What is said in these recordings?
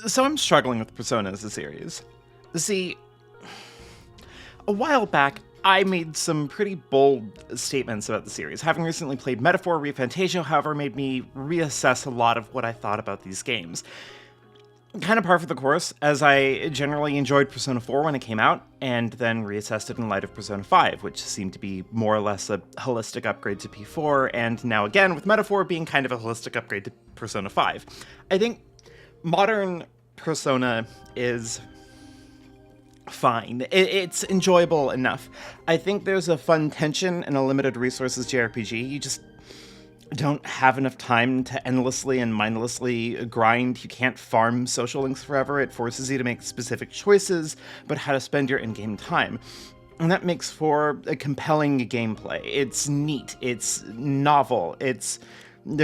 So I'm struggling with Persona as a series. See, a while back, I made some pretty bold statements about the series. Having recently played Metaphor, ReFantasio, however, made me reassess a lot of what I thought about these games. Kind of par for the course, as I generally enjoyed Persona 4 when it came out, and then reassessed it in light of Persona 5, which seemed to be more or less a holistic upgrade to P4, and now again, with Metaphor being kind of a holistic upgrade to Persona 5. I think modern Persona is fine. It's enjoyable enough. I think there's a fun tension in a limited resources JRPG. You just don't have enough time to endlessly and mindlessly grind. You can't farm social links forever. It forces you to make specific choices about how to spend your in-game time. And that makes for a compelling gameplay. It's neat. It's novel. It's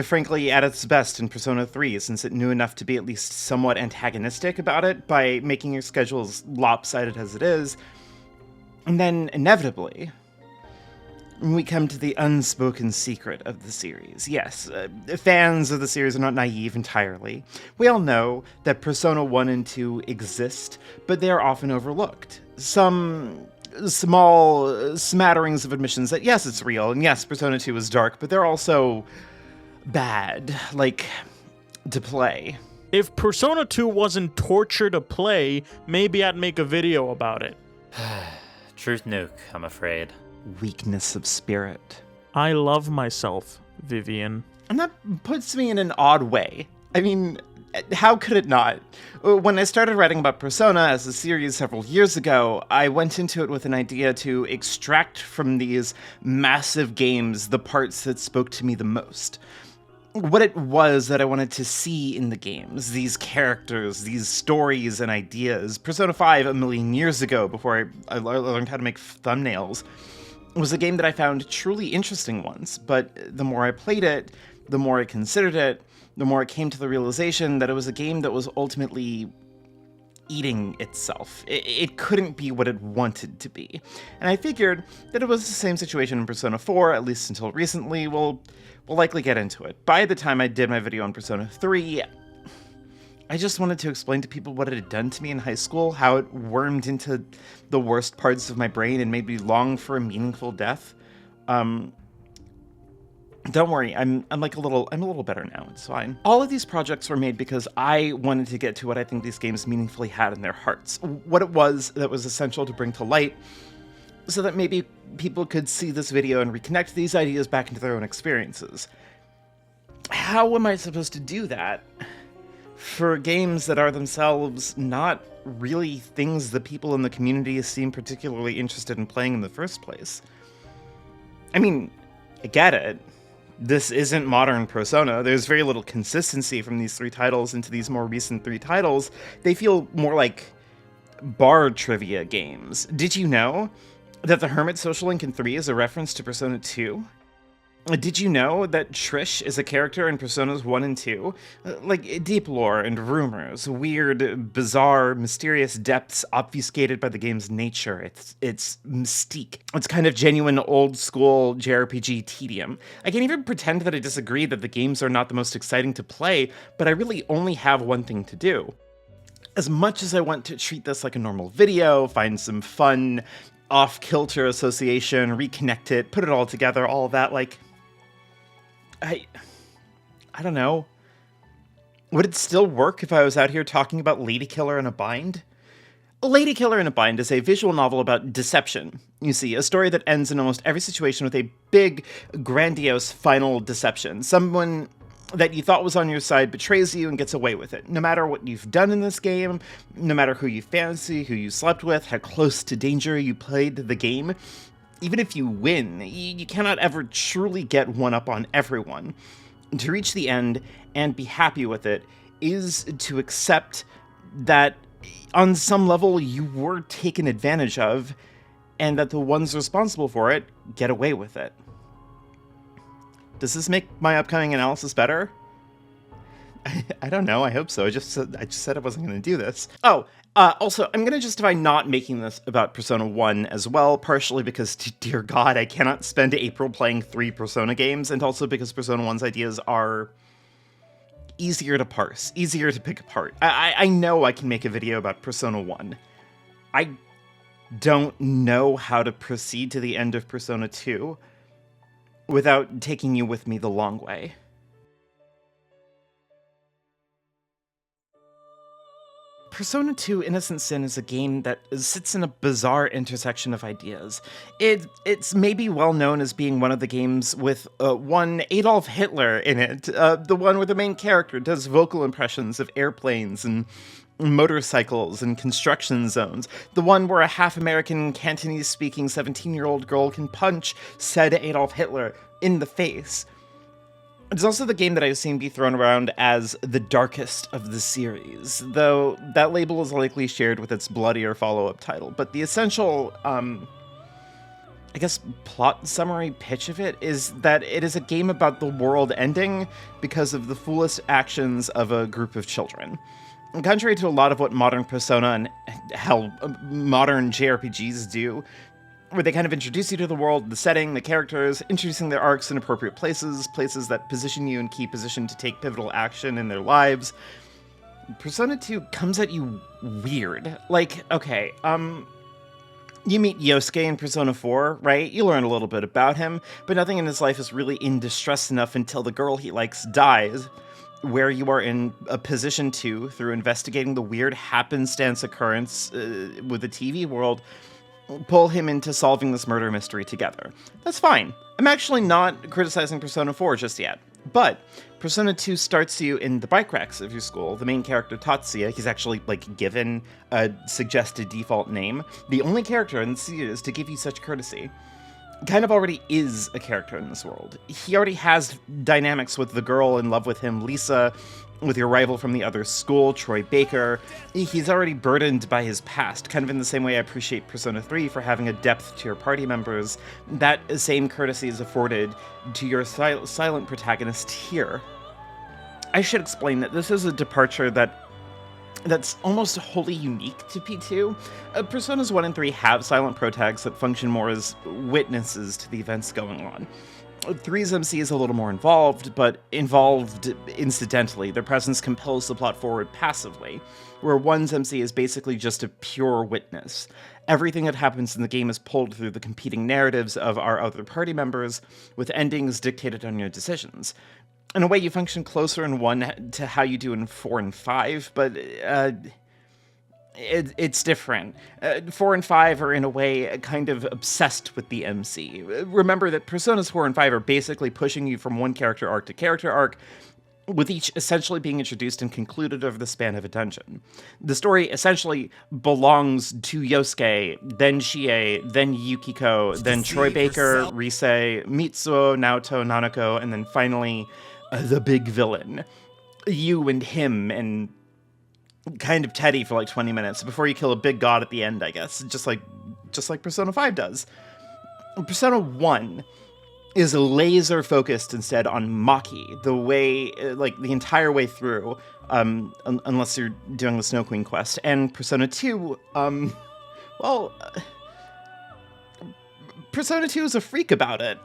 frankly at its best in Persona 3, since it knew enough to be at least somewhat antagonistic about it by making your schedule as lopsided as it is. And then, inevitably, we come to the unspoken secret of the series. Yes, fans of the series are not naive entirely. We all know that Persona 1 and 2 exist, but they are often overlooked. Some small smatterings of admissions that yes, it's real, and yes, Persona 2 is dark, but they're also bad, like, to play. If Persona 2 wasn't torture to play, maybe I'd make a video about it. Truth nuke, I'm afraid. Weakness of spirit. I love myself, Vivian. And that puts me in an odd way. I mean, how could it not? When I started writing about Persona as a series several years ago, I went into it with an idea to extract from these massive games the parts that spoke to me the most. What it was that I wanted to see in the games, these characters, these stories and ideas. Persona 5, a million years ago, before I learned how to make thumbnails, was a game that I found truly interesting once, but the more I played it, the more I considered it, the more I came to the realization that it was a game that was ultimately eating itself. It couldn't be what it wanted to be. And I figured that it was the same situation in Persona 4, at least until recently. We'll likely get into it. By the time I did my video on Persona 3, I just wanted to explain to people what it had done to me in high school, how it wormed into the worst parts of my brain and made me long for a meaningful death. Don't worry, I'm a little better now, it's fine. All of these projects were made because I wanted to get to what I think these games meaningfully had in their hearts. What it was that was essential to bring to light, so that maybe people could see this video and reconnect these ideas back into their own experiences. How am I supposed to do that for games that are themselves not really things that people in the community seem particularly interested in playing in the first place? I mean, I get it. This isn't modern Persona. There's very little consistency from these three titles into these more recent three titles. They feel more like bar trivia games. Did you know that the Hermit social link in 3 is a reference to Persona 2? Did you know that Trish is a character in Personas 1 and 2? Like, deep lore and rumors, weird, bizarre, mysterious depths obfuscated by the game's nature, its mystique. It's kind of genuine old-school JRPG tedium. I can't even pretend that I disagree that the games are not the most exciting to play, but I really only have one thing to do. As much as I want to treat this like a normal video, find some fun, off-kilter association, reconnect it, put it all together, all of that, like, I don't know. Would it still work if I was out here talking about Lady Killer in a Bind? Lady Killer in a Bind is a visual novel about deception. You see, a story that ends in almost every situation with a big, grandiose final deception. Someone that you thought was on your side betrays you and gets away with it. No matter what you've done in this game, no matter who you fancy, who you slept with, how close to danger you played the game, even if you win, you cannot ever truly get one up on everyone. To reach the end and be happy with it is to accept that on some level you were taken advantage of and that the ones responsible for it get away with it. Does this make my upcoming analysis better? I don't know, I hope so. I just said I wasn't going to do this. Also, I'm going to justify not making this about Persona 1 as well, partially because, dear God, I cannot spend April playing 3 Persona games, and also because Persona 1's ideas are easier to parse, easier to pick apart. I know I can make a video about Persona 1. I don't know how to proceed to the end of Persona 2 without taking you with me the long way. Persona 2 Innocent Sin is a game that sits in a bizarre intersection of ideas. It's maybe well known as being one of the games with one Adolf Hitler in it, the one where the main character does vocal impressions of airplanes and motorcycles and construction zones, the one where a half-American Cantonese-speaking 17-year-old girl can punch said Adolf Hitler in the face. It's also the game that I've seen be thrown around as the darkest of the series, though that label is likely shared with its bloodier follow-up title. But the essential, plot summary pitch of it is that it is a game about the world ending because of the foolish actions of a group of children. And contrary to a lot of what modern Persona and, hell, modern JRPGs do, where they kind of introduce you to the world, the setting, the characters, introducing their arcs in appropriate places that position you in key position to take pivotal action in their lives, Persona 2 comes at you weird. Like, okay, you meet Yosuke in Persona 4, right? You learn a little bit about him, but nothing in his life is really in distress enough until the girl he likes dies, where you are in a position to, through investigating the weird happenstance occurrence with the TV world, pull him into solving this murder mystery together. That's fine. I'm actually not criticizing Persona 4 just yet. But Persona 2 starts you in the bike racks of your school. The main character, Tatsuya, he's actually, given a suggested default name. The only character in the series to give you such courtesy kind of already is a character in this world. He already has dynamics with the girl in love with him, Lisa, with your rival from the other school, Troy Baker. He's already burdened by his past, kind of in the same way I appreciate Persona 3 for having a depth to your party members. That same courtesy is afforded to your silent protagonist here. I should explain that this is a departure that's almost wholly unique to P2. Personas 1 and 3 have silent protags that function more as witnesses to the events going on. 3's MC is a little more involved, but involved incidentally. Their presence compels the plot forward passively, where 1's MC is basically just a pure witness. Everything that happens in the game is pulled through the competing narratives of our other party members, with endings dictated on your decisions. In a way, you function closer in 1 to how you do in 4 and 5, but it's different. 4 and 5 are, in a way, kind of obsessed with the MC. Remember that Personas 4 and 5 are basically pushing you from one character arc, with each essentially being introduced and concluded over the span of a dungeon. The story essentially belongs to Yosuke, then Chie, then Yukiko, then Troy Baker, Rise, Mitsuo, Naoto, Nanako, and then finally the big villain. You and him and kind of Teddy for 20 minutes before you kill a big god at the end, I guess, just like Persona 5 does. Persona 1 is laser focused instead on Maki, the way, the entire way through, unless you're doing the Snow Queen quest. And Persona 2, Persona 2 is a freak about it.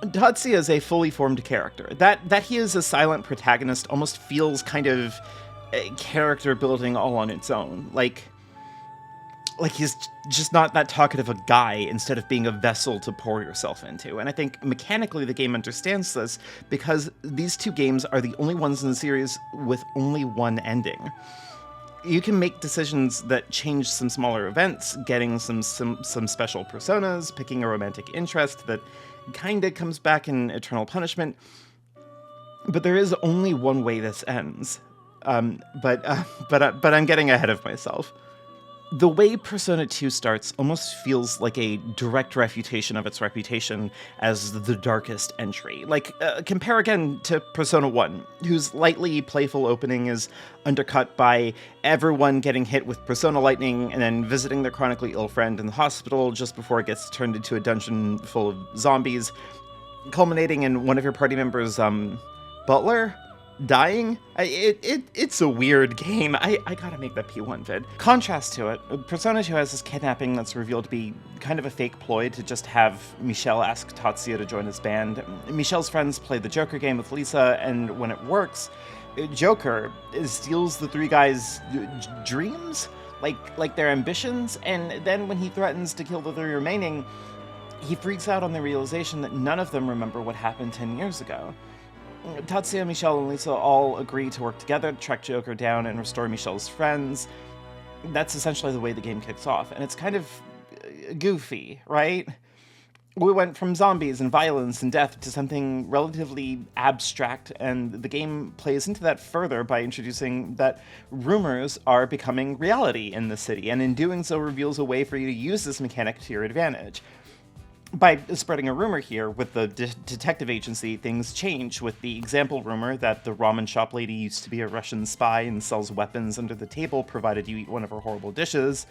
Tatsuya is a fully formed character. That he is a silent protagonist almost feels kind of character building all on its own. Like he's just not that talkative a guy instead of being a vessel to pour yourself into. And I think mechanically the game understands this because these two games are the only ones in the series with only one ending. You can make decisions that change some smaller events, getting some special personas, picking a romantic interest that kinda comes back in Eternal Punishment, but there is only one way this ends. But I'm getting ahead of myself. The way Persona 2 starts almost feels like a direct refutation of its reputation as the darkest entry. Compare again to Persona 1, whose lightly playful opening is undercut by everyone getting hit with Persona Lightning and then visiting their chronically ill friend in the hospital just before it gets turned into a dungeon full of zombies, culminating in one of your party members, Butler? dying. It's a weird game. I gotta make that P1 vid. Contrast to it, Persona 2 has this kidnapping that's revealed to be kind of a fake ploy to just have Michel ask Tatsuya to join his band. Michel's friends play the Joker game with Lisa, and when it works, Joker steals the three guys' dreams, like their ambitions, and then when he threatens to kill the three remaining, he freaks out on the realization that none of them remember what happened 10 years ago. Tatsuya, Michel, and Lisa all agree to work together to track Joker down and restore Michel's friends. That's essentially the way the game kicks off, and it's kind of goofy, right? We went from zombies and violence and death to something relatively abstract, and the game plays into that further by introducing that rumors are becoming reality in the city, and in doing so reveals a way for you to use this mechanic to your advantage. By spreading a rumor here with the detective agency, things change, with the example rumor that the ramen shop lady used to be a Russian spy and sells weapons under the table provided you eat one of her horrible dishes.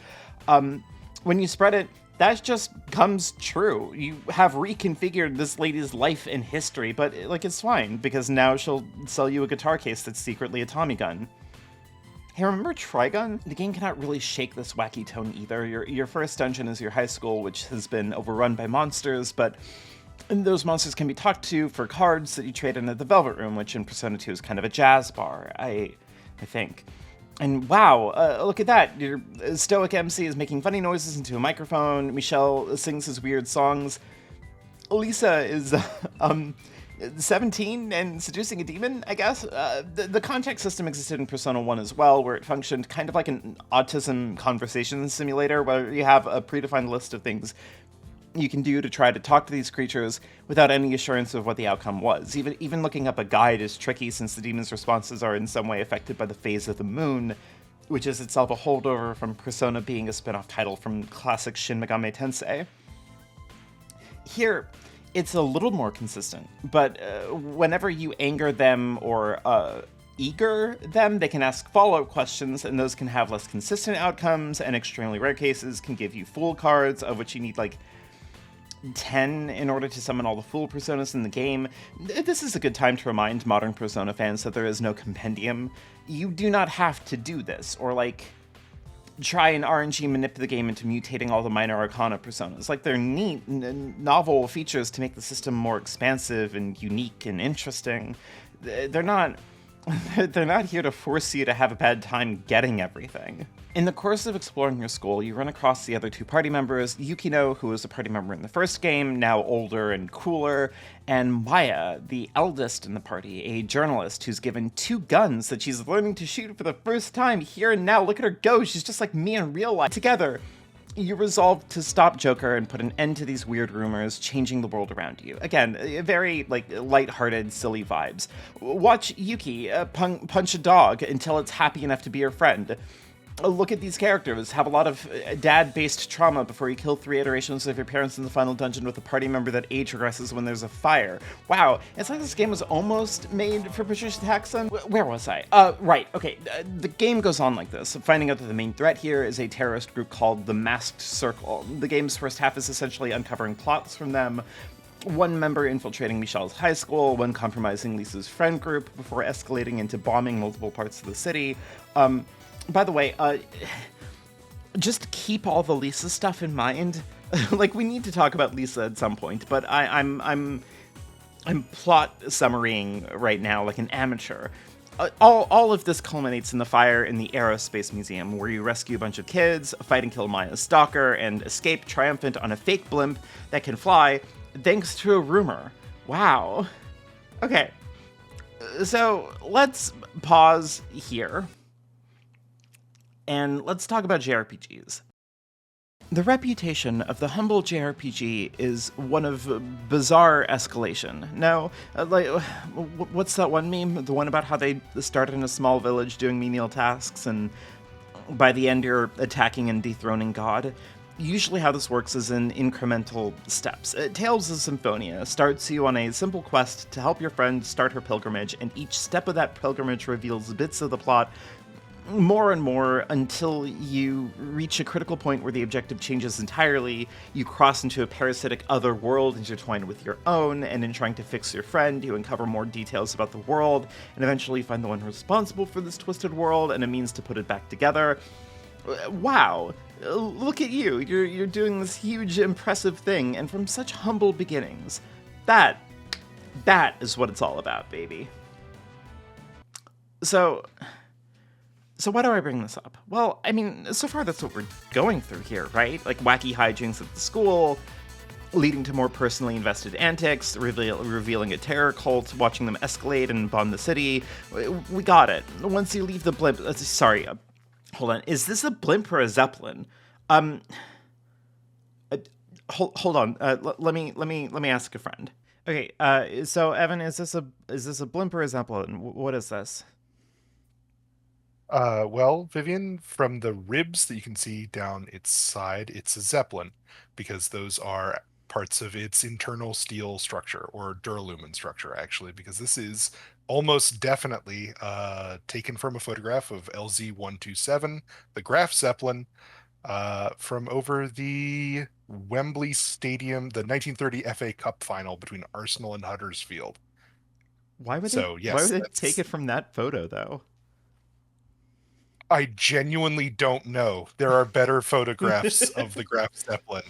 When you spread it, that just comes true. You have reconfigured this lady's life and history, but it's fine, because now she'll sell you a guitar case that's secretly a Tommy gun. Hey, remember Trigun? The game cannot really shake this wacky tone either. Your first dungeon is your high school, which has been overrun by monsters, but those monsters can be talked to for cards that you trade in at the Velvet Room, which in Persona 2 is kind of a jazz bar, I think. And wow, look at that. Your stoic MC is making funny noises into a microphone. Michel sings his weird songs. Lisa is 17 and seducing a demon, I guess. The contact system existed in Persona 1 as well, where it functioned kind of like an autism conversation simulator, where you have a predefined list of things you can do to try to talk to these creatures without any assurance of what the outcome was. Even looking up a guide is tricky, since the demon's responses are in some way affected by the phase of the moon, which is itself a holdover from Persona being a spin-off title from classic Shin Megami Tensei. Here, it's a little more consistent, but whenever you anger them or eager them, they can ask follow-up questions, and those can have less consistent outcomes, and extremely rare cases can give you fool cards, of which you need 10 in order to summon all the Fool Personas in the game. This is a good time to remind modern Persona fans that there is no compendium. You do not have to do this, or try and RNG manipulate the game into mutating all the minor arcana personas. They're neat, novel features to make the system more expansive and unique and interesting. They're not here to force you to have a bad time getting everything. In the course of exploring your school, you run across the other two party members, Yukino, who was a party member in the first game, now older and cooler, and Maya, the eldest in the party, a journalist who's given 2 guns that she's learning to shoot for the first time here and now. Look at her go, she's just like me in real life. Together, you resolve to stop Joker and put an end to these weird rumors, changing the world around you. Again, very lighthearted, silly vibes. Watch Yuki punch a dog until it's happy enough to be your friend. Look at these characters, have a lot of dad-based trauma before you kill 3 iterations of your parents in the final dungeon with a party member that age regresses when there's a fire. Wow, it's like this game was almost made for Patricia Taxon. Where was I? Right, okay, the game goes on like this, finding out that the main threat here is a terrorist group called the Masked Circle. The game's first half is essentially uncovering plots from them, one member infiltrating Michel's high school, one compromising Lisa's friend group, before escalating into bombing multiple parts of the city. By the way, just keep all the Lisa stuff in mind. We need to talk about Lisa at some point, but I'm plot summarying right now like an amateur. All of this culminates in the fire in the Aerospace Museum, where you rescue a bunch of kids, fight and kill Maya's stalker, and escape triumphant on a fake blimp that can fly, thanks to a rumor. Wow. Okay, so let's pause here. And let's talk about JRPGs. The reputation of the humble JRPG is one of bizarre escalation. Now, what's that one meme? The one about how they started in a small village doing menial tasks, and by the end you're attacking and dethroning God? Usually how this works is in incremental steps. Tales of Symphonia starts you on a simple quest to help your friend start her pilgrimage, and each step of that pilgrimage reveals bits of the plot more and more until you reach a critical point where the objective changes entirely. You cross into a parasitic other world intertwined with your own, and in trying to fix your friend, you uncover more details about the world, and eventually find the one responsible for this twisted world and a means to put it back together. Wow, look at you. You're doing this huge, impressive thing, and from such humble beginnings. That is what it's all about, baby. So why do I bring this up? Well, I mean, so far that's what we're going through here, right? Like wacky hijinks at the school, leading to more personally invested antics, revealing a terror cult, watching them escalate and bomb the city. We got it. Once you leave the blimp... hold on. Is this a blimp or a zeppelin? Hold on. Let me ask a friend. Okay. So Evan, is this a blimp or a zeppelin? What is this? Well, Vivian, from the ribs that you can see down its side, it's a zeppelin, because those are parts of its internal steel structure, or duralumin structure, actually, because this is almost definitely taken from a photograph of LZ-127, the Graf Zeppelin, from over the Wembley Stadium, the 1930 FA Cup final between Arsenal and Huddersfield. Why would they take it from that photo, though? I genuinely don't know. There are better photographs of the Graf Zeppelin.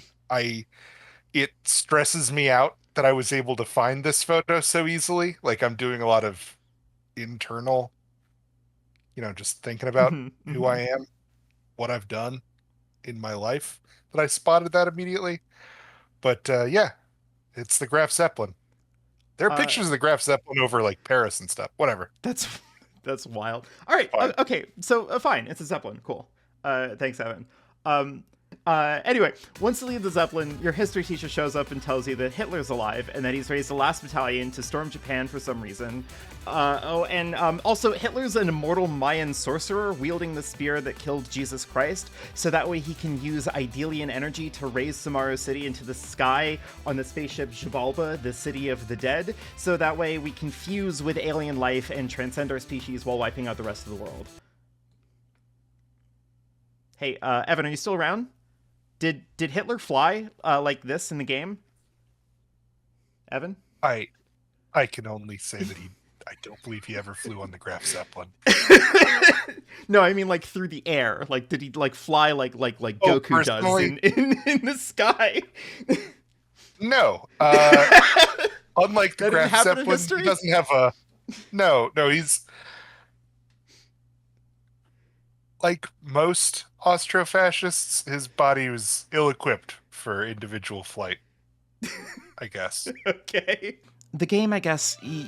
It stresses me out that I was able to find this photo so easily. Like, I'm doing a lot of internal, just thinking about who I am, what I've done in my life, that I spotted that immediately. But yeah, it's the Graf Zeppelin. There are pictures of the Graf Zeppelin over like Paris and stuff. Whatever. That's wild. All right. Okay. So fine. It's a Zeppelin. Cool. Thanks, Evan. Anyway, once you leave the Zeppelin, your history teacher shows up and tells you that Hitler's alive and that he's raised the last battalion to storm Japan for some reason. Also, Hitler's an immortal Mayan sorcerer wielding the spear that killed Jesus Christ, so that way he can use Idelian energy to raise Samaru City into the sky on the spaceship Xibalba, the city of the dead, so that way we can fuse with alien life and transcend our species while wiping out the rest of the world. Hey, Evan, are you still around? Did Hitler fly like this in the game? Evan? I can only say that I don't believe he ever flew on the Graf Zeppelin. No, I mean like through the air. Like, did he like fly like Goku does in the sky? No. Unlike the Graf Zeppelin, he doesn't have a... No, he's... Like most Austro-fascists, his body was ill-equipped for individual flight, I guess. Okay. The game, I guess you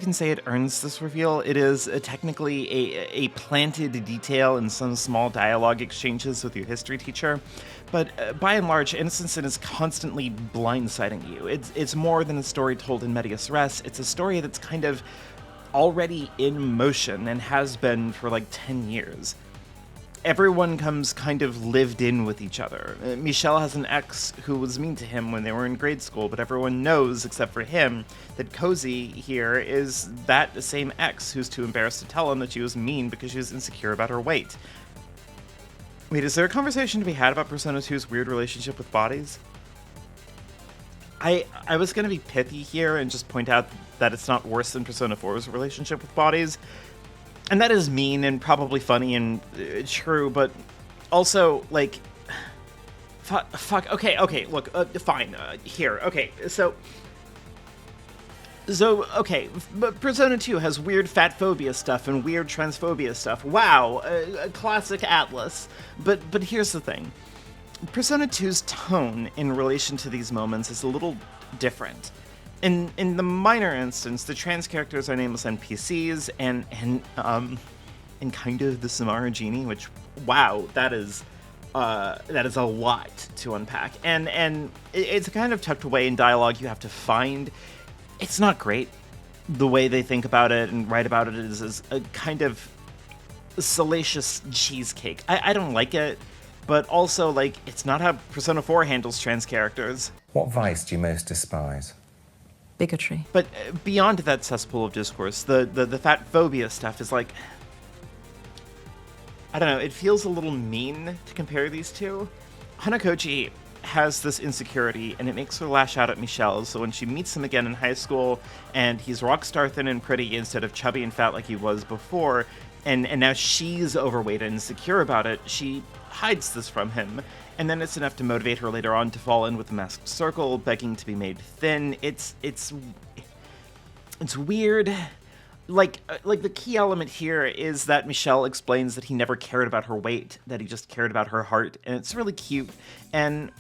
can say it earns this reveal. It is technically a planted detail in some small dialogue exchanges with your history teacher, but by and large, Innocence is constantly blindsiding you. It's more than a story told in medias res. It's a story that's kind of already in motion and has been for like 10 years. Everyone comes kind of lived in with each other. Michel has an ex who was mean to him when they were in grade school, but everyone knows, except for him, that Cozy here is that same ex who's too embarrassed to tell him that she was mean because she was insecure about her weight. Wait, is there a conversation to be had about Persona 2's weird relationship with bodies? I was going to be pithy here and just point out that it's not worse than Persona 4's relationship with bodies. And that is mean and probably funny and true, but also, like... Fuck. Okay, look, fine. Here, okay, so, okay, Persona 2 has weird fat phobia stuff and weird transphobia stuff. Wow, a classic Atlas. But here's the thing. Persona 2's tone in relation to these moments is a little different. In the minor instance, the trans characters are nameless NPCs, and kind of the Samara genie, which, wow, that is a lot to unpack. And it's kind of tucked away in dialogue you have to find. It's not great. The way they think about it and write about it is a kind of salacious cheesecake. I don't like it. But also, like, it's not how Persona 4 handles trans characters. What vice do you most despise? Bigotry. But beyond that cesspool of discourse, the fat phobia stuff is like... I don't know, it feels a little mean to compare these two. Hanakochi has this insecurity, and it makes her lash out at Michelle, so when she meets him again in high school, and he's rock star thin and pretty instead of chubby and fat like he was before, and now she's overweight and insecure about it, she hides this from him. And then it's enough to motivate her later on to fall in with the masked circle, begging to be made thin. It's weird. Like the key element here is that Michelle explains that he never cared about her weight, that he just cared about her heart, and it's really cute. And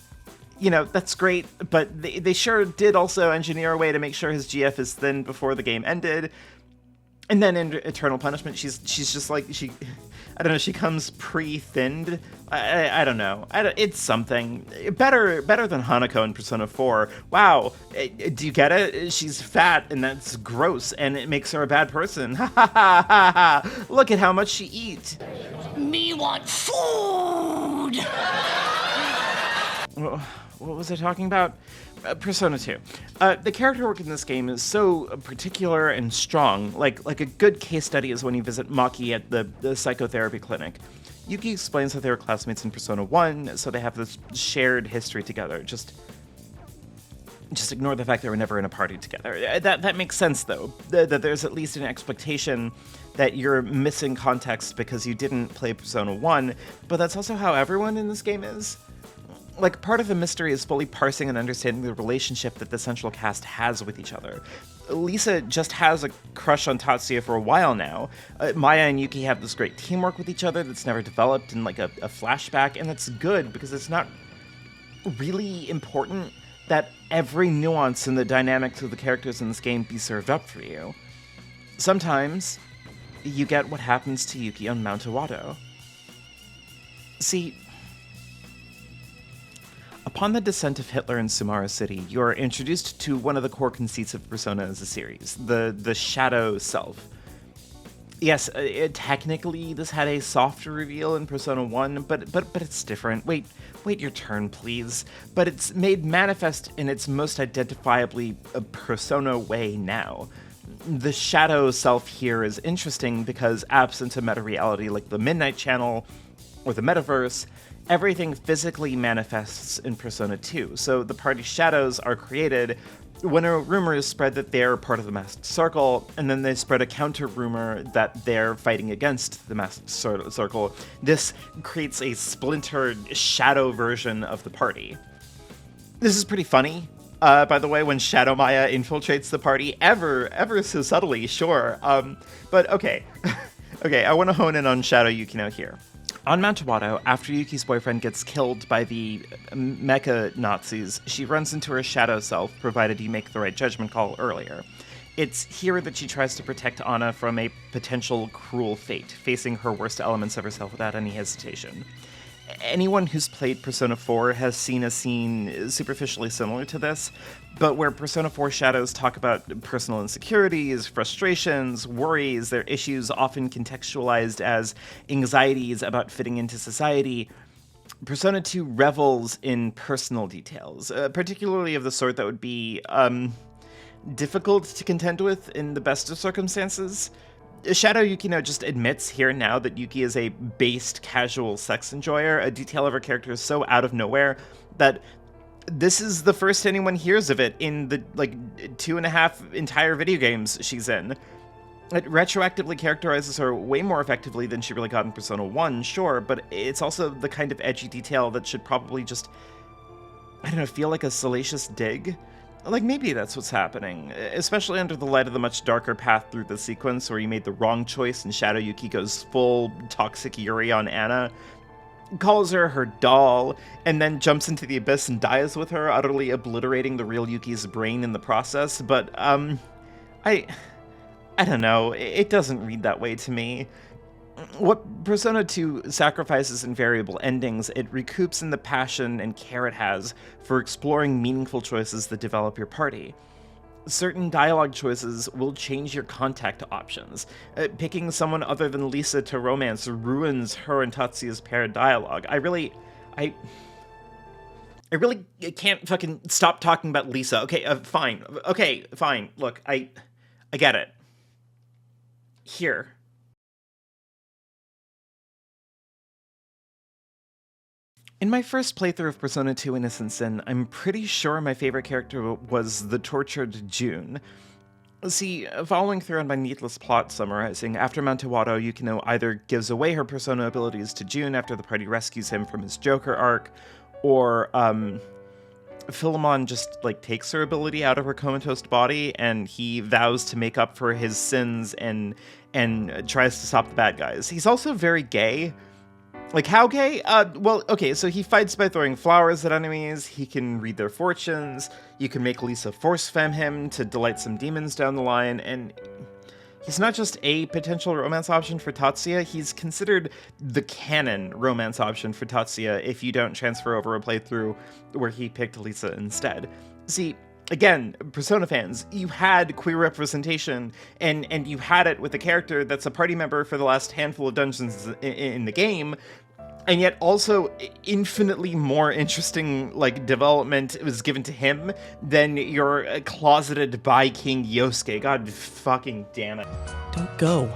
that's great, but they sure did also engineer a way to make sure his GF is thin before the game ended. And then in Eternal Punishment, she's just like, I don't know, she comes pre-thinned. I don't know. It's something. Better than Hanako in Persona 4. Wow, do you get it? She's fat, and that's gross, and it makes her a bad person. Ha ha ha ha ha! Look at how much she eats. Me want food! What was I talking about? Persona 2. The character work in this game is so particular and strong. Like a good case study is when you visit Maki at the psychotherapy clinic. Yuki explains that they were classmates in Persona 1, so they have this shared history together. Just ignore the fact they were never in a party together. That makes sense, though. That there's at least an expectation that you're missing context because you didn't play Persona 1, but that's also how everyone in this game is. Like, part of the mystery is fully parsing and understanding the relationship that the central cast has with each other. Lisa just has a crush on Tatsuya for a while now. Maya and Yuki have this great teamwork with each other that's never developed in, like, a flashback, and that's good because it's not really important that every nuance in the dynamics of the characters in this game be served up for you. Sometimes, you get what happens to Yuki on Mount Iwado. See, upon the descent of Hitler in Sumara City, you are introduced to one of the core conceits of Persona as a series, the shadow self. Yes, technically this had a softer reveal in Persona 1, but it's different. Wait your turn, please. But it's made manifest in its most identifiably Persona way now. The shadow self here is interesting because absent a meta-reality like the Midnight Channel or the Metaverse, everything physically manifests in Persona 2, so the party shadows are created when a rumor is spread that they're part of the Masked Circle, and then they spread a counter-rumor that they're fighting against the Masked Circle. This creates a splintered shadow version of the party. This is pretty funny, by the way, when Shadow Maya infiltrates the party, ever so subtly, sure. But okay. Okay, I want to hone in on Shadow Yukino here. On Mount Iwado, after Yuki's boyfriend gets killed by the mecha Nazis, she runs into her shadow self, provided you make the right judgment call earlier. It's here that she tries to protect Anna from a potential cruel fate, facing her worst elements of herself without any hesitation. Anyone who's played Persona 4 has seen a scene superficially similar to this, but where Persona 4 shadows talk about personal insecurities, frustrations, worries, their issues often contextualized as anxieties about fitting into society, Persona 2 revels in personal details, particularly of the sort that would be difficult to contend with in the best of circumstances. Shadow Yukino just admits here and now that Yuki is a based casual sex enjoyer, a detail of her character is so out of nowhere that this is the first anyone hears of it in the, 2.5 entire video games she's in. It retroactively characterizes her way more effectively than she really got in Persona 1, sure, but it's also the kind of edgy detail that should probably just, I don't know, feel like a salacious dig. Like, maybe that's what's happening, especially under the light of the much darker path through the sequence where you made the wrong choice and Shadow Yuki goes full toxic Yuri on Anna, calls her her doll, and then jumps into the abyss and dies with her, utterly obliterating the real Yuki's brain in the process. But, I don't know, it doesn't read that way to me. What Persona 2 sacrifices in variable endings, it recoups in the passion and care it has for exploring meaningful choices that develop your party. Certain dialogue choices will change your contact options. Picking someone other than Lisa to romance ruins her and Tatsuya's paired dialogue. I really can't fucking stop talking about Lisa. Okay, fine. Okay, fine. Look, I get it. Here. In my first playthrough of Persona 2 Innocent Sin, I'm pretty sure my favorite character was the tortured June. See, following through on my needless plot summarizing, after Mantewato, Yukino either gives away her Persona abilities to June after the party rescues him from his Joker arc, or, Philemon just, takes her ability out of her comatose body, and he vows to make up for his sins and tries to stop the bad guys. He's also very gay. How gay? Well, okay, so he fights by throwing flowers at enemies, he can read their fortunes, you can make Lisa force femme him to delight some demons down the line, and he's not just a potential romance option for Tatsuya, he's considered the canon romance option for Tatsuya if you don't transfer over a playthrough where he picked Lisa instead. See, again, Persona fans, you had queer representation, and you had it with a character that's a party member for the last handful of dungeons in the game, and yet also infinitely more interesting, development was given to him than your closeted bi-king Yosuke. God fucking damn it. Don't go.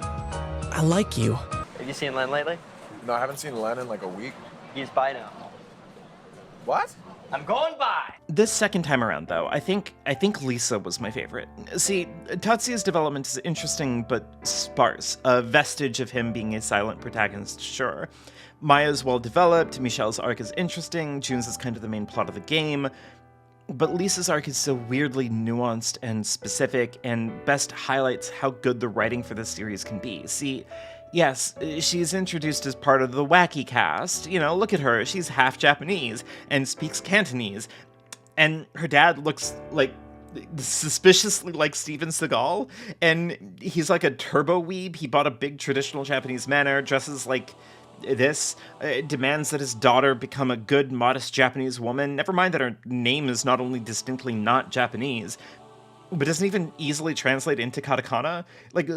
I like you. Have you seen Len lately? No, I haven't seen Len in a week. He's by now. What? I'm going by! This second time around, though, I think Lisa was my favorite. See, Tatsuya's development is interesting but sparse, a vestige of him being a silent protagonist, sure. Maya's well developed, Michelle's arc is interesting, June's is kind of the main plot of the game, but Lisa's arc is so weirdly nuanced and specific, and best highlights how good the writing for this series can be. See, yes, she's introduced as part of the wacky cast. Look at her, she's half Japanese and speaks Cantonese. And her dad looks suspiciously like Steven Seagal, and he's like a turbo weeb. He bought a big traditional Japanese manor, dresses like this, demands that his daughter become a good, modest Japanese woman. Never mind that her name is not only distinctly not Japanese, but doesn't even easily translate into katakana.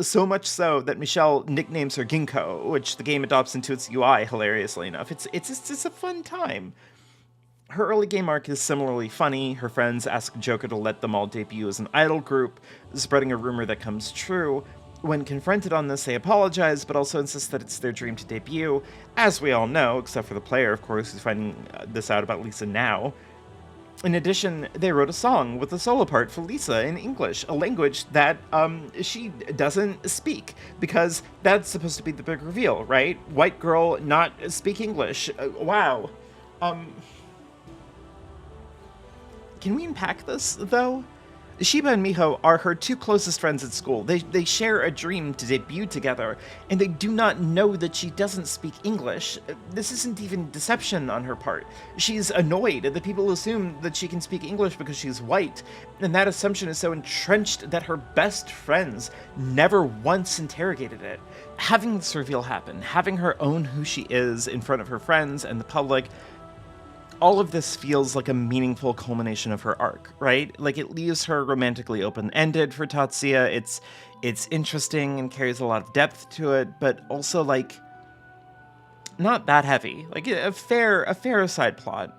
So much so that Michelle nicknames her Ginkgo, which the game adopts into its UI, hilariously enough. It's a fun time. Her early game arc is similarly funny. Her friends ask Joker to let them all debut as an idol group, spreading a rumor that comes true. When confronted on this, they apologize, but also insist that it's their dream to debut, as we all know, except for the player, of course, who's finding this out about Lisa now. In addition, they wrote a song with a solo part for Lisa in English, a language that she doesn't speak, because that's supposed to be the big reveal, right? White girl not speak English. Wow. Can we unpack this, though? Shiba and Miho are her two closest friends at school. They share a dream to debut together, and they do not know that she doesn't speak English. This isn't even deception on her part. She's annoyed that people assume that she can speak English because she's white, and that assumption is so entrenched that her best friends never once interrogated it. Having this reveal happen, having her own who she is in front of her friends and the public, all of this feels like a meaningful culmination of her arc, right? It leaves her romantically open-ended for Tatsuya. It's interesting and carries a lot of depth to it, but also, not that heavy. A fair side plot.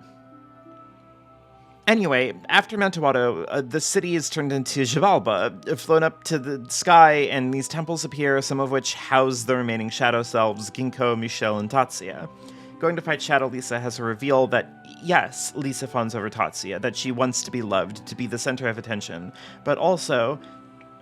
Anyway, after Mantewato, the city is turned into Xibalba, flown up to the sky, and these temples appear, some of which house the remaining Shadow Selves, Ginkgo, Michelle, and Tatsuya. Going to fight Shadow Lisa has a reveal that, yes, Lisa fawns over Tatsuya, that she wants to be loved, to be the center of attention, but also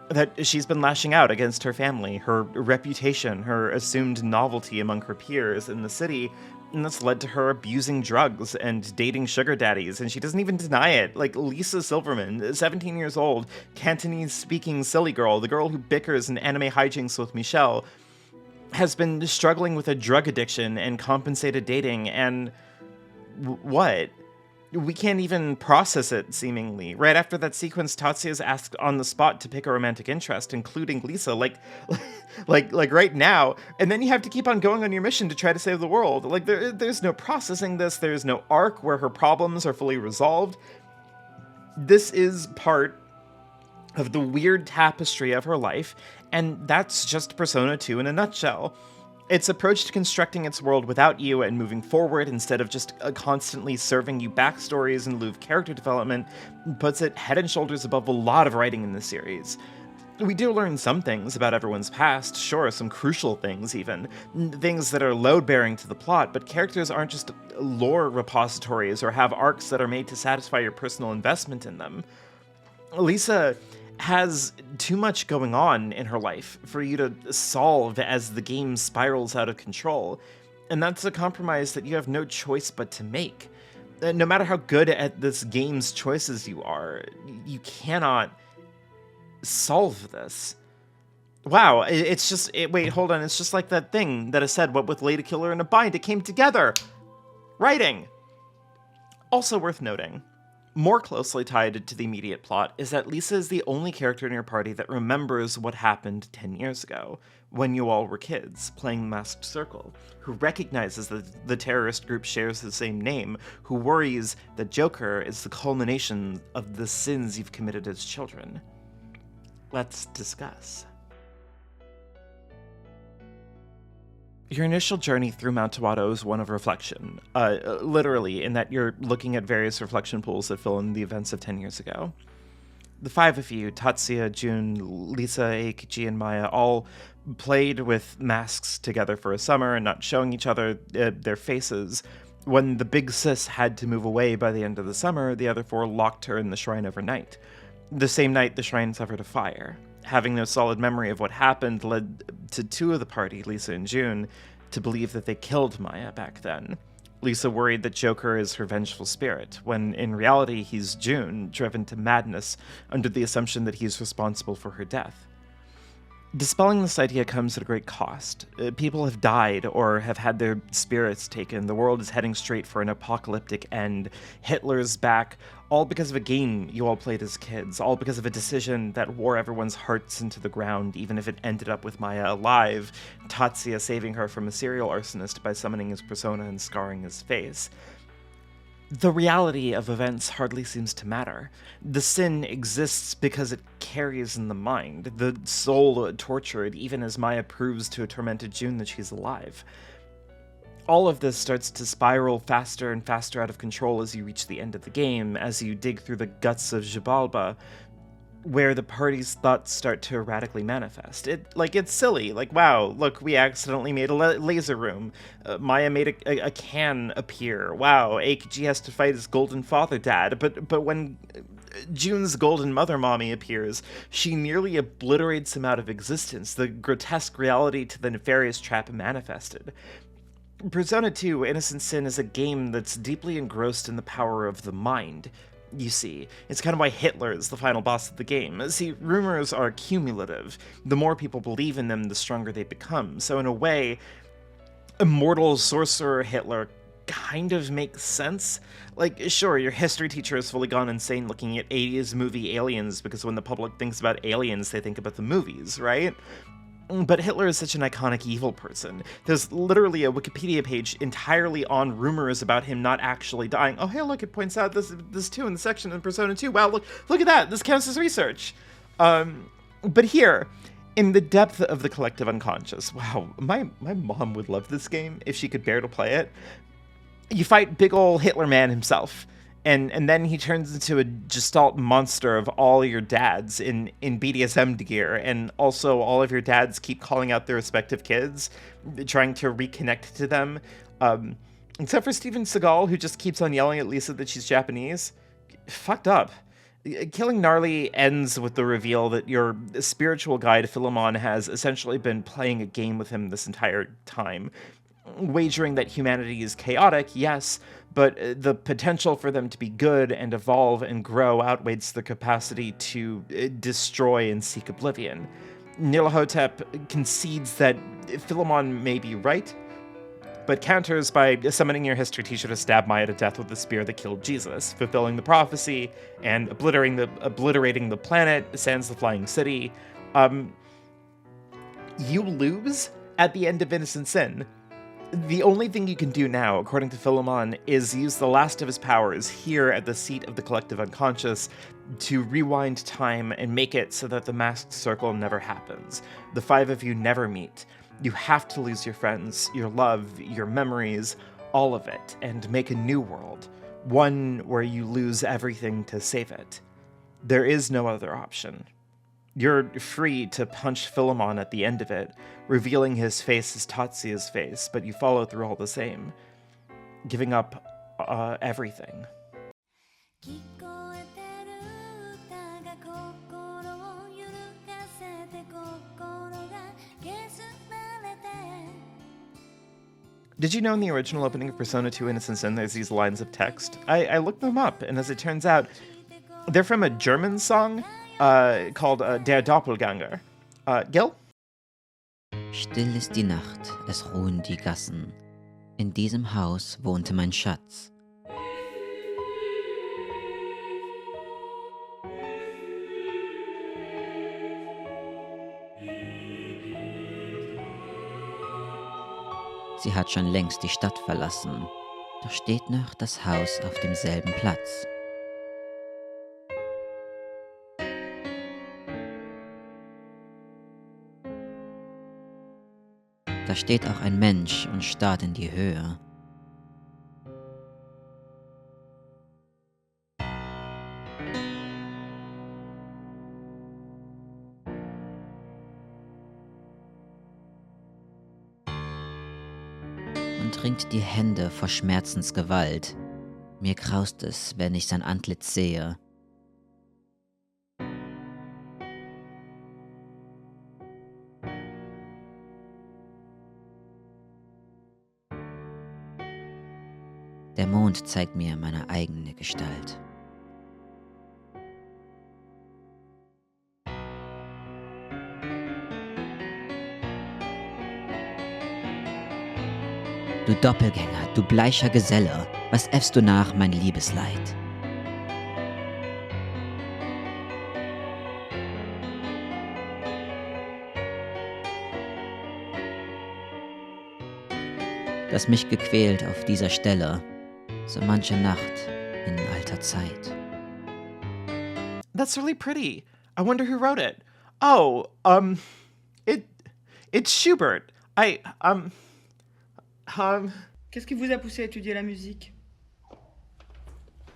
that she's been lashing out against her family, her reputation, her assumed novelty among her peers in the city, and that's led to her abusing drugs and dating sugar daddies, and she doesn't even deny it. Lisa Silverman, 17 years old, Cantonese-speaking silly girl, the girl who bickers in anime hijinks with Michelle, has been struggling with a drug addiction and compensated dating, and what? We can't even process it, seemingly. Right after that sequence, Tatsuya is asked on the spot to pick a romantic interest, including Lisa, like right now, and then you have to keep on going on your mission to try to save the world. There's no processing this, there's no arc where her problems are fully resolved. This is part of the weird tapestry of her life, and that's just Persona 2 in a nutshell. Its approach to constructing its world without you and moving forward instead of just constantly serving you backstories in lieu of character development puts it head and shoulders above a lot of writing in this series. We do learn some things about everyone's past, sure, some crucial things even, things that are load-bearing to the plot, but characters aren't just lore repositories or have arcs that are made to satisfy your personal investment in them. Lisa has too much going on in her life for you to solve as the game spirals out of control, and that's a compromise that you have no choice but to make. No matter how good at this game's choices you are, you cannot solve this. Wow, wait, hold on, it's just like that thing that I said, what with Lady Killer and a Bind, it came together! Writing! Also worth noting, more closely tied to the immediate plot is that Lisa is the only character in your party that remembers what happened 10 years ago, when you all were kids, playing Masked Circle, who recognizes that the terrorist group shares the same name, who worries that Joker is the culmination of the sins you've committed as children. Let's discuss. Your initial journey through Mount Tawado is one of reflection, literally, in that you're looking at various reflection pools that fill in the events of 10 years ago. The five of you, Tatsuya, Jun, Lisa, Eikichi, and Maya, all played with masks together for a summer and not showing each other their faces. When the big sis had to move away by the end of the summer, the other four locked her in the shrine overnight. The same night, the shrine suffered a fire. Having no solid memory of what happened led to two of the party, Lisa and June, to believe that they killed Maya back then. Lisa worried that Joker is her vengeful spirit, when in reality he's June, driven to madness under the assumption that he's responsible for her death. Dispelling this idea comes at a great cost. People have died or have had their spirits taken. The world is heading straight for an apocalyptic end. Hitler's back, all because of a game you all played as kids, all because of a decision that wore everyone's hearts into the ground, even if it ended up with Maya alive, Tatsuya saving her from a serial arsonist by summoning his persona and scarring his face. The reality of events hardly seems to matter. The sin exists because it carries in the mind, the soul tortured even as Maya proves to a tormented June that she's alive. All of this starts to spiral faster and faster out of control as you reach the end of the game, as you dig through the guts of Xibalba, where the party's thoughts start to erratically manifest. It's silly. Like, wow, look, we accidentally made a laser room. Maya made a can appear. Wow, Eikichi has to fight his golden father dad. But when June's golden mother mommy appears, she nearly obliterates him out of existence. The grotesque reality to the nefarious trap manifested. Persona 2, Innocent Sin, is a game that's deeply engrossed in the power of the mind. You see, it's kind of why Hitler is the final boss of the game. See, rumors are cumulative. The more people believe in them, the stronger they become. So in a way, immortal sorcerer Hitler kind of makes sense. Like, sure, your history teacher has fully gone insane looking at 80s movie aliens, because when the public thinks about aliens, they think about the movies, right? But Hitler is such an iconic evil person. There's literally a Wikipedia page entirely on rumors about him not actually dying. Oh, hey, look, it points out this too in the section in Persona 2. Wow, look at that. This counts as research. But here, in the depth of the collective unconscious, wow, my mom would love this game if she could bear to play it. You fight big ol' Hitler man himself. And then he turns into a gestalt monster of all your dads in BDSM gear, and also all of your dads keep calling out their respective kids, trying to reconnect to them, except for Steven Seagal, who just keeps on yelling at Lisa that she's Japanese. Fucked up. Killing Gnarly ends with the reveal that your spiritual guide, Philemon, has essentially been playing a game with him this entire time, wagering that humanity is chaotic, yes, but the potential for them to be good and evolve and grow outweighs the capacity to destroy and seek oblivion. Nyarlathotep concedes that Philemon may be right, but counters by summoning your history teacher to stab Maya to death with the spear that killed Jesus, fulfilling the prophecy and obliterating the planet, sans the flying city. You lose at the end of Innocent Sin. The only thing you can do now, according to Philemon, is use the last of his powers here at the seat of the collective unconscious to rewind time and make it so that the masked circle never happens. The five of you never meet. You have to lose your friends, your love, your memories, all of it, and make a new world. One where you lose everything to save it. There is no other option. You're free to punch Philemon at the end of it, revealing his face as Tatsuya's face, but you follow through all the same, giving up everything. Did you know in the original opening of Persona 2 Innocent Sin there's these lines of text? I looked them up, and as it turns out, they're from a German song called Der Doppelganger. Gil? Still ist die Nacht, es ruhen die Gassen. In diesem Haus wohnte mein Schatz. Sie hat schon längst die Stadt verlassen, doch steht noch das Haus auf demselben Platz. Da steht auch ein Mensch und starrt in die Höhe. Und ringt die Hände vor Schmerzensgewalt. Mir graust es, wenn ich sein Antlitz sehe. Der Mond zeigt mir meine eigene Gestalt. Du Doppelgänger, du bleicher Geselle, was äffst du nach mein Liebesleid? Das mich gequält auf dieser Stelle, so manche Nacht in alter Zeit. That's really pretty. I wonder who wrote it. Oh, it's Schubert. Qu'est-ce qui vous a poussé à étudier la musique?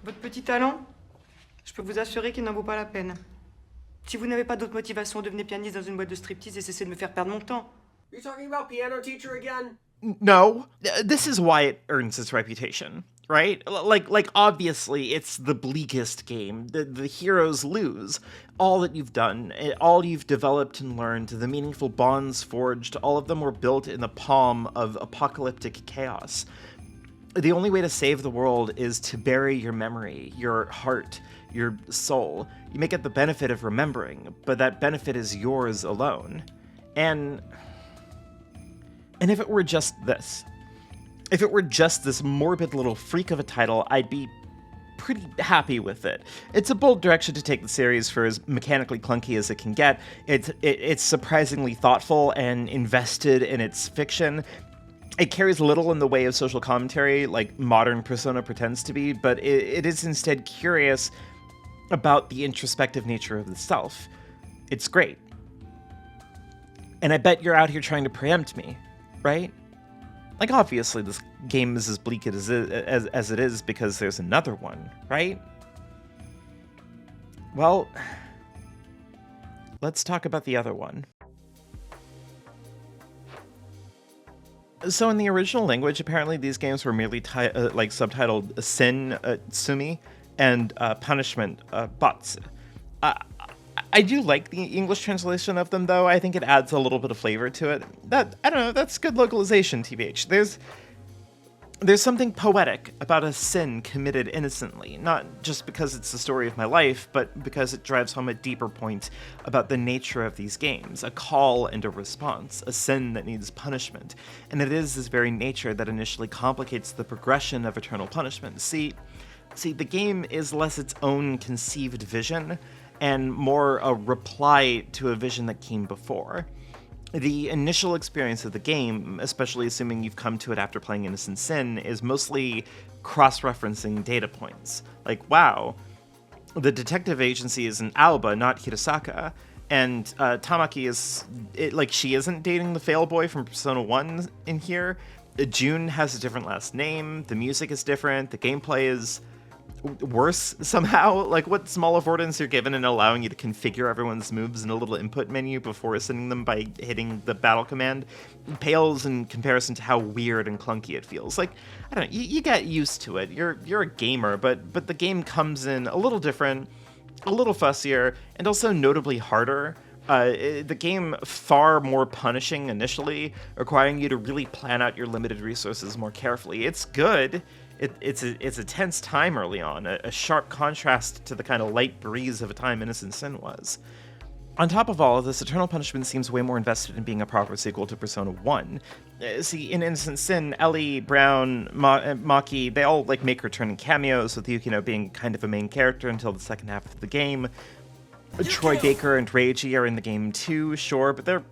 Votre petit talent? Je peux vous assurer qu'il n'en vaut pas la peine. Si vous n'avez pas d'autre motivation, devenez pianiste dans une boîte de striptease et cessez de me faire perdre mon temps. You talking about piano teacher again? No, this is why it earns its reputation, right? Like obviously, it's the bleakest game. The heroes lose. All that you've done, all you've developed and learned, the meaningful bonds forged, all of them were built in the palm of apocalyptic chaos. The only way to save the world is to bury your memory, your heart, your soul. You may get the benefit of remembering, but that benefit is yours alone. And if it were just this, if it were just this morbid little freak of a title, I'd be pretty happy with it. It's a bold direction to take the series for as mechanically clunky as it can get. It's surprisingly thoughtful and invested in its fiction. It carries little in the way of social commentary like modern Persona pretends to be, but it is instead curious about the introspective nature of the self. It's great. And I bet you're out here trying to preempt me, right? Like, obviously, this game is as bleak as it is because there's another one, right? Well, let's talk about the other one. So in the original language, apparently these games were merely subtitled Sin Sumi and Punishment Batsu. I do like the English translation of them, though. I think it adds a little bit of flavor to it. I don't know, that's good localization, TBH. There's something poetic about a sin committed innocently, not just because it's the story of my life, but because it drives home a deeper point about the nature of these games, a call and a response, a sin that needs punishment. And it is this very nature that initially complicates the progression of eternal punishment. See, the game is less its own conceived vision and more a reply to a vision that came before. The initial experience of the game, especially assuming you've come to it after playing Innocent Sin, is mostly cross-referencing data points. Like, wow, the detective agency is in Aoba, not Hirosaka, and Tamaki she isn't dating the fail boy from Persona 1 in here. June has a different last name, the music is different, the gameplay is worse somehow. Like, what small affordance you're given in allowing you to configure everyone's moves in a little input menu before sending them by hitting the battle command pales in comparison to how weird and clunky it feels. Like, I don't know, you get used to it. You're a gamer, but the game comes in a little different, a little fussier, and also notably harder. The game far more punishing initially, requiring you to really plan out your limited resources more carefully. It's good. It's a tense time early on, a sharp contrast to the kind of light breeze of a time Innocent Sin was. On top of all of this, Eternal Punishment seems way more invested in being a proper sequel to Persona 1. See, in Innocent Sin, Ellie, Brown, Maki, they all like make returning cameos, with Yukino being kind of a main character until the second half of the game. Troy Baker and Reiji are in the game too, sure, but they're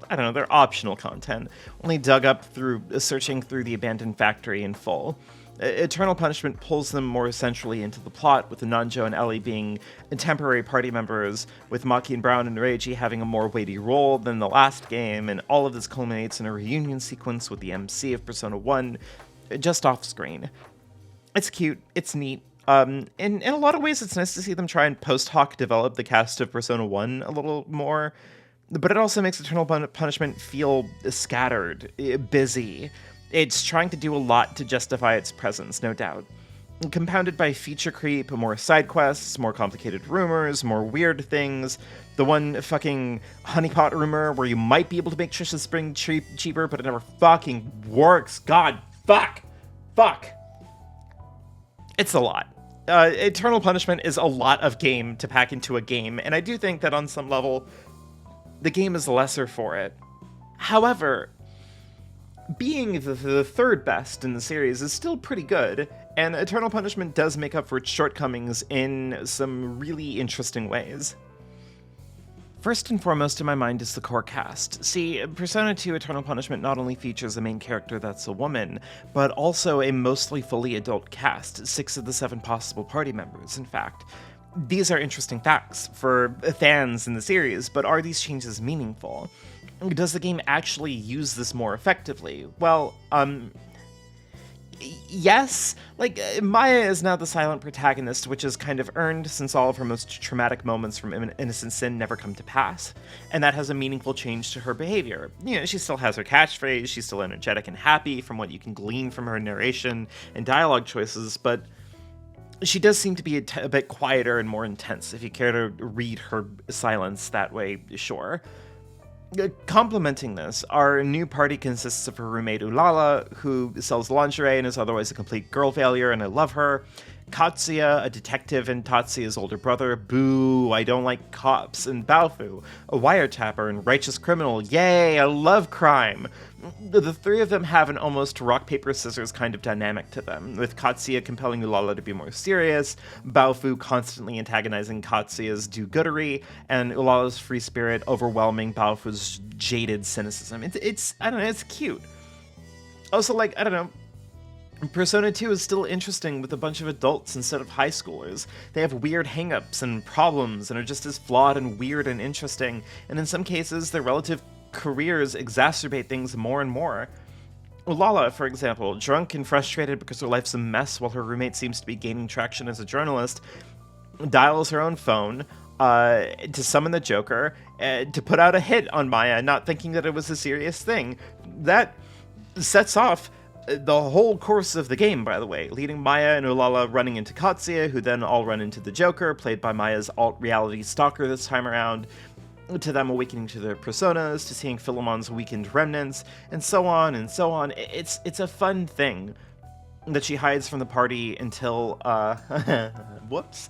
optional content, only dug up through searching through the abandoned factory in full. Eternal Punishment pulls them more centrally into the plot, with Nanjo and Ellie being temporary party members, with Maki and Brown and Reiji having a more weighty role than the last game, and all of this culminates in a reunion sequence with the MC of Persona 1, just off screen. It's cute, it's neat. In a lot of ways, it's nice to see them try and post hoc develop the cast of Persona 1 a little more, but it also makes Eternal Punishment feel scattered, busy. It's trying to do a lot to justify its presence, no doubt. Compounded by feature creep, more side quests, more complicated rumors, more weird things. The one fucking honeypot rumor where you might be able to make Trisha's spring cheaper, but it never fucking works. God, fuck. It's a lot. Eternal Punishment is a lot of game to pack into a game, and I do think that on some level, the game is lesser for it. However, being the third best in the series is still pretty good, and Eternal Punishment does make up for its shortcomings in some really interesting ways. First and foremost in my mind is the core cast. See, Persona 2 Eternal Punishment not only features a main character that's a woman, but also a mostly fully adult cast, 6 of the 7 possible party members, in fact. These are interesting facts for fans in the series, but are these changes meaningful? Does the game actually use this more effectively? Well, yes. Like, Maya is now the silent protagonist, which is kind of earned since all of her most traumatic moments from Innocent Sin never come to pass, and that has a meaningful change to her behavior. You know, she still has her catchphrase, she's still energetic and happy from what you can glean from her narration and dialogue choices, but she does seem to be a bit quieter and more intense, if you care to read her silence that way, sure. Complementing this, our new party consists of her roommate Ulala, who sells lingerie and is otherwise a complete girl failure, and I love her. Katsuya, a detective and Tatsuya's older brother, boo, I don't like cops, and Baofu, a wiretapper and righteous criminal, yay, I love crime. The three of them have an almost rock-paper-scissors kind of dynamic to them, with Katsuya compelling Ulala to be more serious, Baofu constantly antagonizing Katsuya's do-goodery, and Ulala's free spirit overwhelming Baofu's jaded cynicism. It's I don't know, it's cute. Also, like, I don't know, Persona 2 is still interesting with a bunch of adults instead of high schoolers. They have weird hang-ups and problems and are just as flawed and weird and interesting, and in some cases, their relative careers exacerbate things more and more. Ulala, for example, drunk and frustrated because her life's a mess while her roommate seems to be gaining traction as a journalist, dials her own phone to summon the Joker, to put out a hit on Maya, not thinking that it was a serious thing. That sets off the whole course of the game, by the way, leading Maya and Ulala running into Katsuya, who then all run into the Joker, played by Maya's alt-reality stalker this time around, to them awakening to their personas, to seeing Philemon's weakened remnants, and so on and so on. It's a fun thing that she hides from the party until, whoops.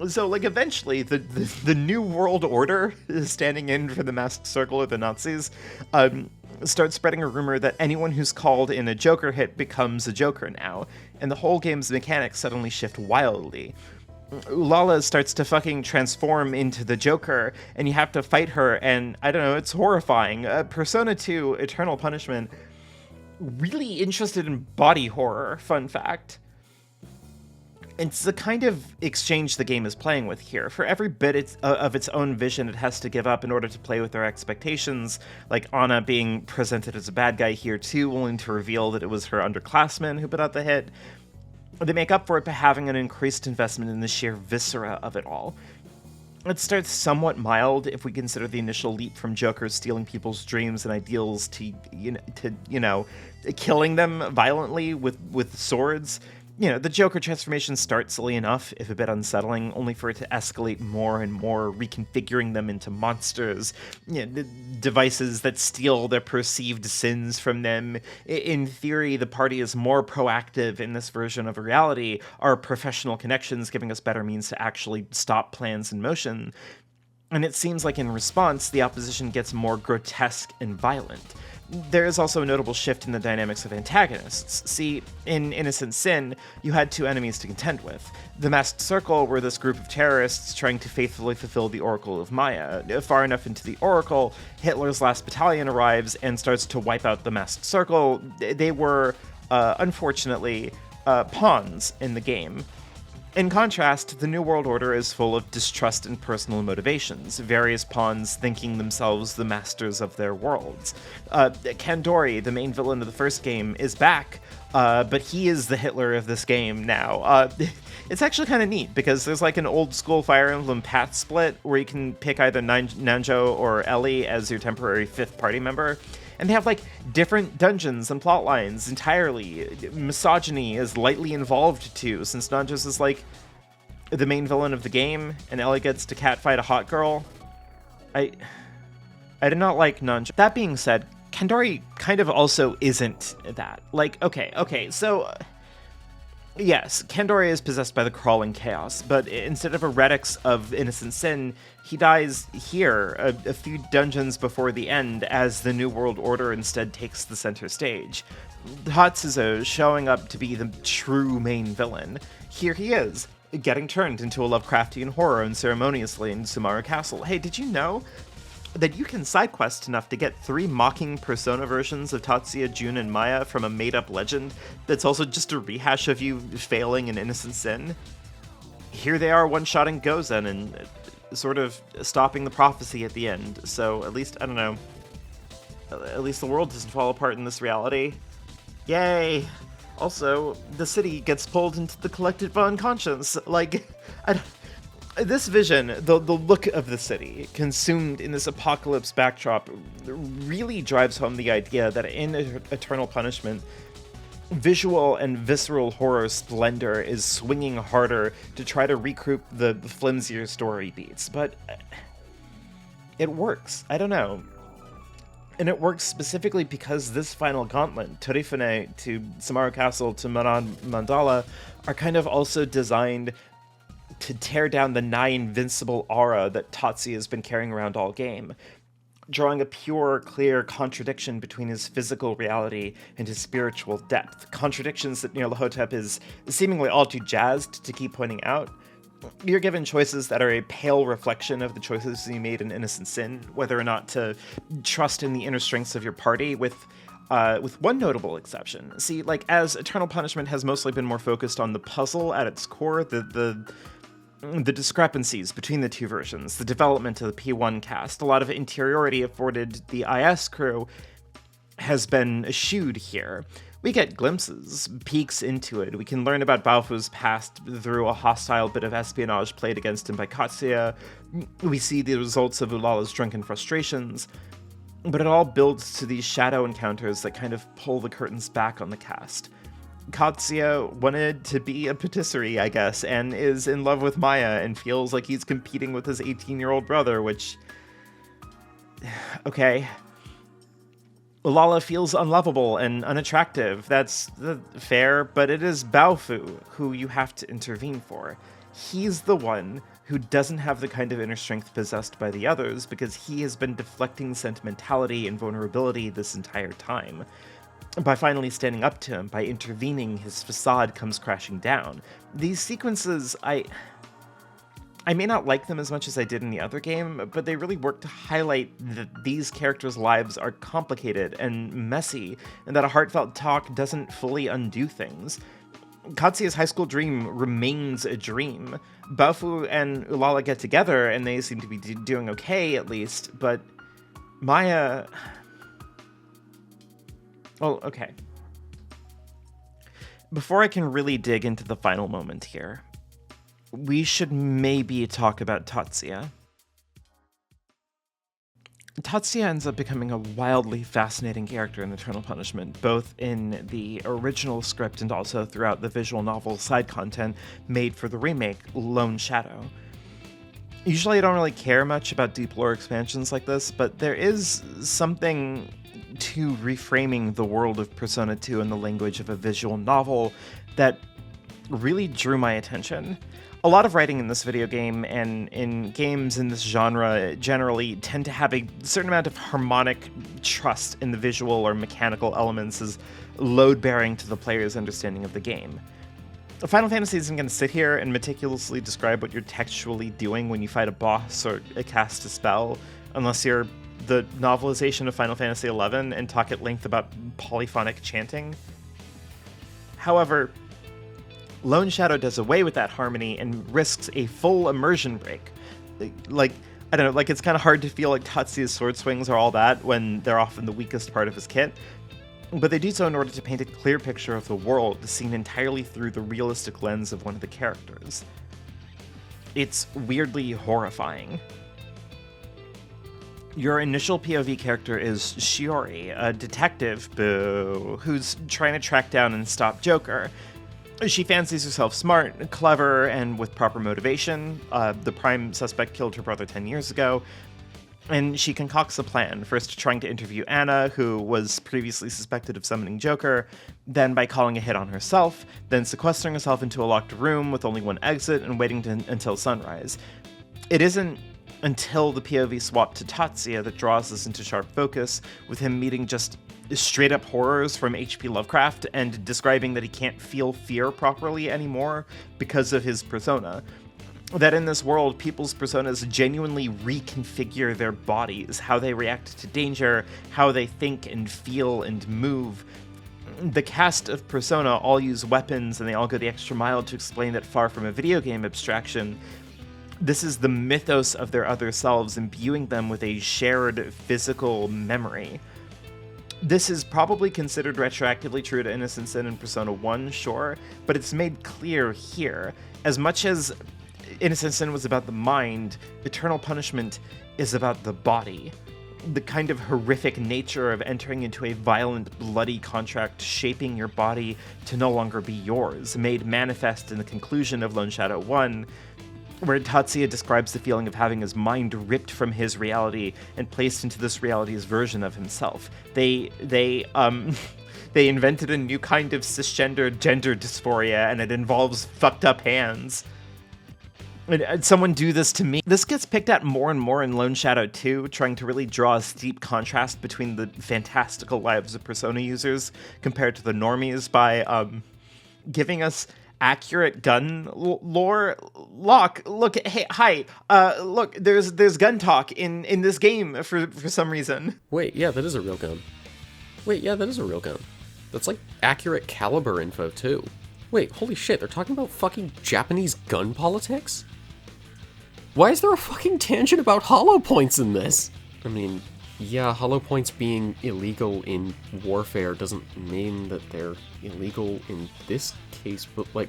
So, like, eventually, the New World Order, standing in for the Masked Circle of the Nazis, starts spreading a rumor that anyone who's called in a Joker hit becomes a Joker now, and the whole game's mechanics suddenly shift wildly. Ulala starts to fucking transform into the Joker, and you have to fight her, and I don't know, it's horrifying. Persona 2 Eternal Punishment, really interested in body horror, fun fact. It's the kind of exchange the game is playing with here. For every bit of its own vision it has to give up in order to play with their expectations, like Anna being presented as a bad guy here too, only to reveal that it was her underclassmen who put out the hit. They make up for it by having an increased investment in the sheer viscera of it all. It starts somewhat mild if we consider the initial leap from Joker stealing people's dreams and ideals to killing them violently with swords. The Joker transformation starts silly enough, if a bit unsettling, only for it to escalate more and more, reconfiguring them into monsters, devices that steal their perceived sins from them. In theory, the party is more proactive in this version of reality, our professional connections giving us better means to actually stop plans in motion. And it seems like in response, the opposition gets more grotesque and violent. There is also a notable shift in the dynamics of antagonists. See, in Innocent Sin, you had two enemies to contend with. The Masked Circle were this group of terrorists trying to faithfully fulfill the Oracle of Maya. Far enough into the Oracle, Hitler's last battalion arrives and starts to wipe out the Masked Circle. They were, unfortunately, pawns in the game. In contrast, the New World Order is full of distrust and personal motivations, various pawns thinking themselves the masters of their worlds. Kandori, the main villain of the first game, is back, but he is the Hitler of this game now. It's actually kind of neat, because there's like an old school Fire Emblem path split, where you can pick either Nanjo or Ellie as your temporary fifth party member. And they have, like, different dungeons and plot lines entirely. Misogyny is lightly involved, too, since Nanjo's is, like, the main villain of the game, and Ellie gets to catfight a hot girl. I did not like Nanjo. That being said, Kandori kind of also isn't that. Like, okay, so... Yes, Kandori is possessed by the crawling chaos, but instead of a Redix of Innocent Sin, he dies here, a few dungeons before the end, as the New World Order instead takes the center stage. Tatsuya showing up to be the true main villain. Here he is, getting turned into a Lovecraftian horror unceremoniously in Sumaru Castle. Hey, did you know that you can side quest enough to get 3 mocking Persona versions of Tatsuya, Jun, and Maya from a made-up legend that's also just a rehash of you failing in Innocent Sin? Here they are one-shotting Gozen and sort of stopping the prophecy at the end, so at least, I don't know, at least the world doesn't fall apart in this reality. Yay! Also, the city gets pulled into the collective unconscious. Like, this vision, the look of the city, consumed in this apocalypse backdrop, really drives home the idea that in Eternal Punishment, visual and visceral horror splendor is swinging harder to try to recoup the flimsier story beats. But it works. I don't know. And it works specifically because this final gauntlet, Torifune to Sumaru Castle to Maran Mandala, are kind of also designed to tear down the nigh invincible aura that Tatsuya has been carrying around all game, drawing a pure, clear contradiction between his physical reality and his spiritual depth. Contradictions that Nyarlathotep is seemingly all too jazzed to keep pointing out. You're given choices that are a pale reflection of the choices you made in Innocent Sin, whether or not to trust in the inner strengths of your party, with one notable exception. See, like, as Eternal Punishment has mostly been more focused on the puzzle at its core, the discrepancies between the two versions, the development of the P1 cast, a lot of interiority afforded the IS crew has been eschewed here. We get glimpses, peeks into it. We can learn about Baofu's past through a hostile bit of espionage played against him by Tatsuya. We see the results of Ulala's drunken frustrations, but it all builds to these shadow encounters that kind of pull the curtains back on the cast. Tatsuya wanted to be a patisserie, I guess, and is in love with Maya and feels like he's competing with his 18-year-old brother, which... Okay. Ulala feels unlovable and unattractive. That's fair, but it is Baofu who you have to intervene for. He's the one who doesn't have the kind of inner strength possessed by the others because he has been deflecting sentimentality and vulnerability this entire time. By finally standing up to him, by intervening, his facade comes crashing down. These sequences, I may not like them as much as I did in the other game, but they really work to highlight that these characters' lives are complicated and messy, and that a heartfelt talk doesn't fully undo things. Katsuya's high school dream remains a dream. Baofu and Ulala get together, and they seem to be doing okay, at least, but Maya... Well, okay. Before I can really dig into the final moment here, we should maybe talk about Tatsuya. Tatsuya ends up becoming a wildly fascinating character in Eternal Punishment, both in the original script and also throughout the visual novel side content made for the remake, Lone Shadow. Usually I don't really care much about deep lore expansions like this, but there is something to reframing the world of Persona 2 in the language of a visual novel that really drew my attention. A lot of writing in this video game and in games in this genre generally tend to have a certain amount of harmonic trust in the visual or mechanical elements as load-bearing to the player's understanding of the game. Final Fantasy isn't going to sit here and meticulously describe what you're textually doing when you fight a boss or cast a spell, unless you're the novelization of Final Fantasy XI and talk at length about polyphonic chanting. However, Lone Shadow does away with that harmony and risks a full immersion break. Like, I don't know, like it's kind of hard to feel like Tatsuya's sword swings are all that when they're often the weakest part of his kit, but they do so in order to paint a clear picture of the world seen entirely through the realistic lens of one of the characters. It's weirdly horrifying. Your initial POV character is Shiori, a detective, who's trying to track down and stop Joker. She fancies herself smart, clever, and with proper motivation. The prime suspect killed her brother 10 years ago, and she concocts a plan, first trying to interview Anna, who was previously suspected of summoning Joker, then by calling a hit on herself, then sequestering herself into a locked room with only one exit and waiting until sunrise. It isn't until the POV swap to Tatsuya that draws us into sharp focus, with him meeting just straight up horrors from H.P. Lovecraft and describing that he can't feel fear properly anymore because of his persona. That in this world, people's personas genuinely reconfigure their bodies, how they react to danger, how they think and feel and move. The cast of Persona all use weapons and they all go the extra mile to explain that far from a video game abstraction, this is the mythos of their other selves, imbuing them with a shared physical memory. This is probably considered retroactively true to Innocent Sin in Persona 1, sure, but it's made clear here. As much as Innocent Sin was about the mind, Eternal Punishment is about the body. The kind of horrific nature of entering into a violent, bloody contract shaping your body to no longer be yours, made manifest in the conclusion of Lone Shadow 1, where Tatsuya describes the feeling of having his mind ripped from his reality and placed into this reality's version of himself. They invented a new kind of cisgender gender dysphoria, and it involves fucked up hands. And someone do this to me. This gets picked at more and more in Lone Shadow 2, trying to really draw a steep contrast between the fantastical lives of Persona users compared to the normies by giving us accurate gun lore. Look, hey, hi, look, there's gun talk in this game for some reason. Wait, yeah, that is a real gun. That's like accurate caliber info too. Wait, holy shit, they're talking about fucking Japanese gun politics? Why is there a fucking tangent about hollow points in this? I mean, yeah, hollow points being illegal in warfare doesn't mean that they're illegal in this case, but like,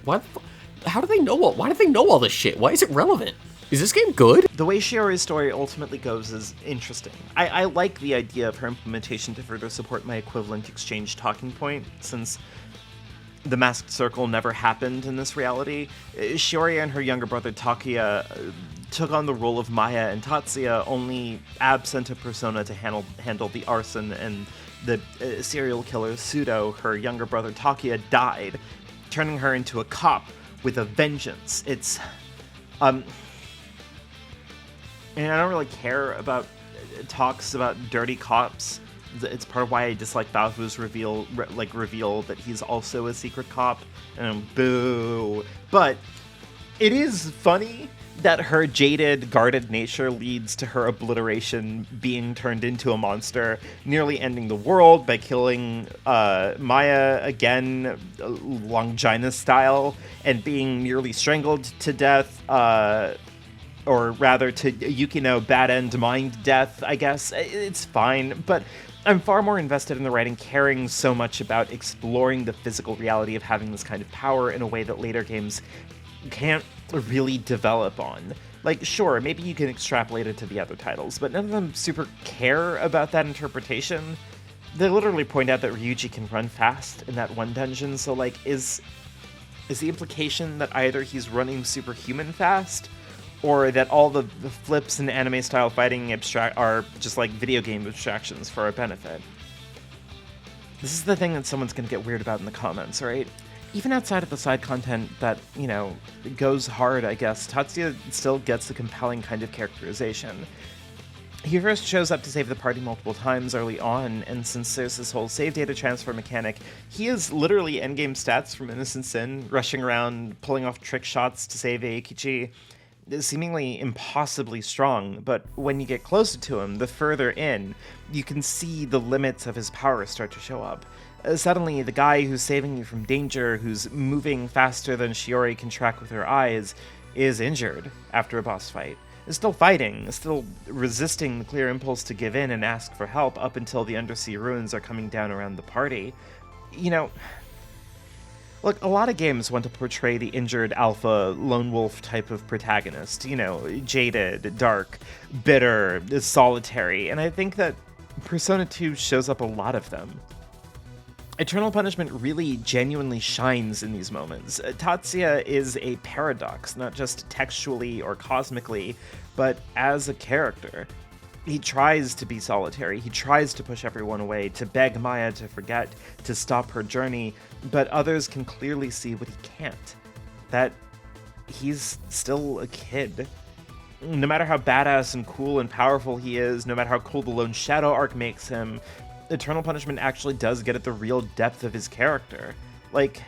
how do they know why do they know all this shit? Why is it relevant? Is this game good? The way Shiori's story ultimately goes is interesting. I like the idea of her implementation to further support my equivalent exchange talking point, since the Masked Circle never happened in this reality. Shiori and her younger brother Takuya took on the role of Maya and Tatsuya, only absent a persona to handle the arson, and the serial killer Pseudo, her younger brother Takuya, died, turning her into a cop with a vengeance. It's and I don't really care about talks about dirty cops. It's part of why I dislike Baofu's reveal that he's also a secret cop, and boo. But it is funny that her jaded, guarded nature leads to her obliteration, being turned into a monster, nearly ending the world by killing Maya again, Longina style, and being nearly strangled to death, or rather to Yukino bad end mind death, I guess. It's fine, but I'm far more invested in the writing caring so much about exploring the physical reality of having this kind of power in a way that later games can't really develop on. Like, sure, maybe you can extrapolate it to the other titles, but none of them super care about that interpretation. They literally point out that Ryuji can run fast in that one dungeon, so like, is the implication that either he's running superhuman fast, or that all the flips and anime-style fighting are just like video game abstractions for our benefit? This is the thing that someone's gonna get weird about in the comments, right? Even outside of the side content that, you know, goes hard, I guess, Tatsuya still gets a compelling kind of characterization. He first shows up to save the party multiple times early on, and since there's this whole save data transfer mechanic, he is literally endgame stats from Innocent Sin, rushing around, pulling off trick shots to save Eikichi, seemingly impossibly strong, but when you get closer to him, the further in, you can see the limits of his power start to show up. Suddenly, the guy who's saving you from danger, who's moving faster than Shiori can track with her eyes, is injured after a boss fight. Is still fighting, still resisting the clear impulse to give in and ask for help up until the undersea ruins are coming down around the party. You know, look, a lot of games want to portray the injured alpha lone wolf type of protagonist, you know, jaded, dark, bitter, solitary, and I think that Persona 2 shows up a lot of them. Eternal Punishment really genuinely shines in these moments. Tatsuya is a paradox, not just textually or cosmically, but as a character. He tries to be solitary, he tries to push everyone away, to beg Maya to forget, to stop her journey, but others can clearly see what he can't. That he's still a kid. No matter how badass and cool and powerful he is, no matter how cool the Lone Shadow arc makes him, Eternal Punishment actually does get at the real depth of his character. Like,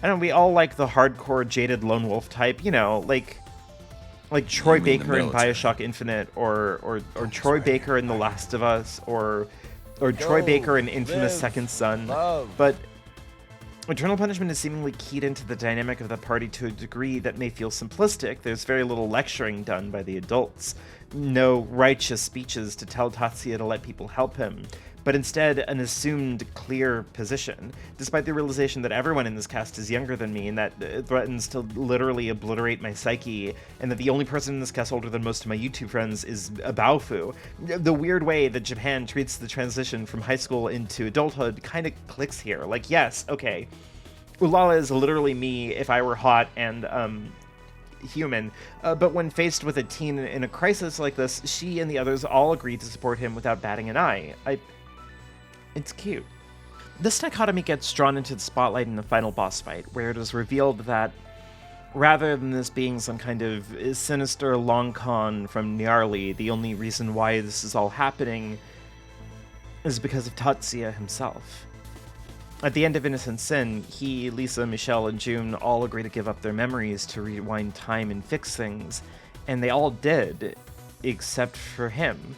I don't know, we all like the hardcore jaded lone wolf type, you know, like Troy Baker in BioShock Infinite, or Troy Baker in The Last of Us, or Troy Baker in Infamous Second Son. But Eternal Punishment is seemingly keyed into the dynamic of the party to a degree that may feel simplistic. There's very little lecturing done by the adults. No righteous speeches to tell Tatsuya to let people help him, but instead an assumed clear position, despite the realization that everyone in this cast is younger than me and that it threatens to literally obliterate my psyche, and that the only person in this cast older than most of my YouTube friends is a Baofu. The weird way that Japan treats the transition from high school into adulthood kind of clicks here. Like, yes, okay, Ulala is literally me if I were hot and human, but when faced with a teen in a crisis like this, she and the others all agree to support him without batting an eye. It's cute. This dichotomy gets drawn into the spotlight in the final boss fight, where it is revealed that rather than this being some kind of sinister long con from Nyarly, the only reason why this is all happening is because of Tatsuya himself. At the end of Innocent Sin, he, Lisa, Michelle, and June all agree to give up their memories to rewind time and fix things, and they all did, except for him.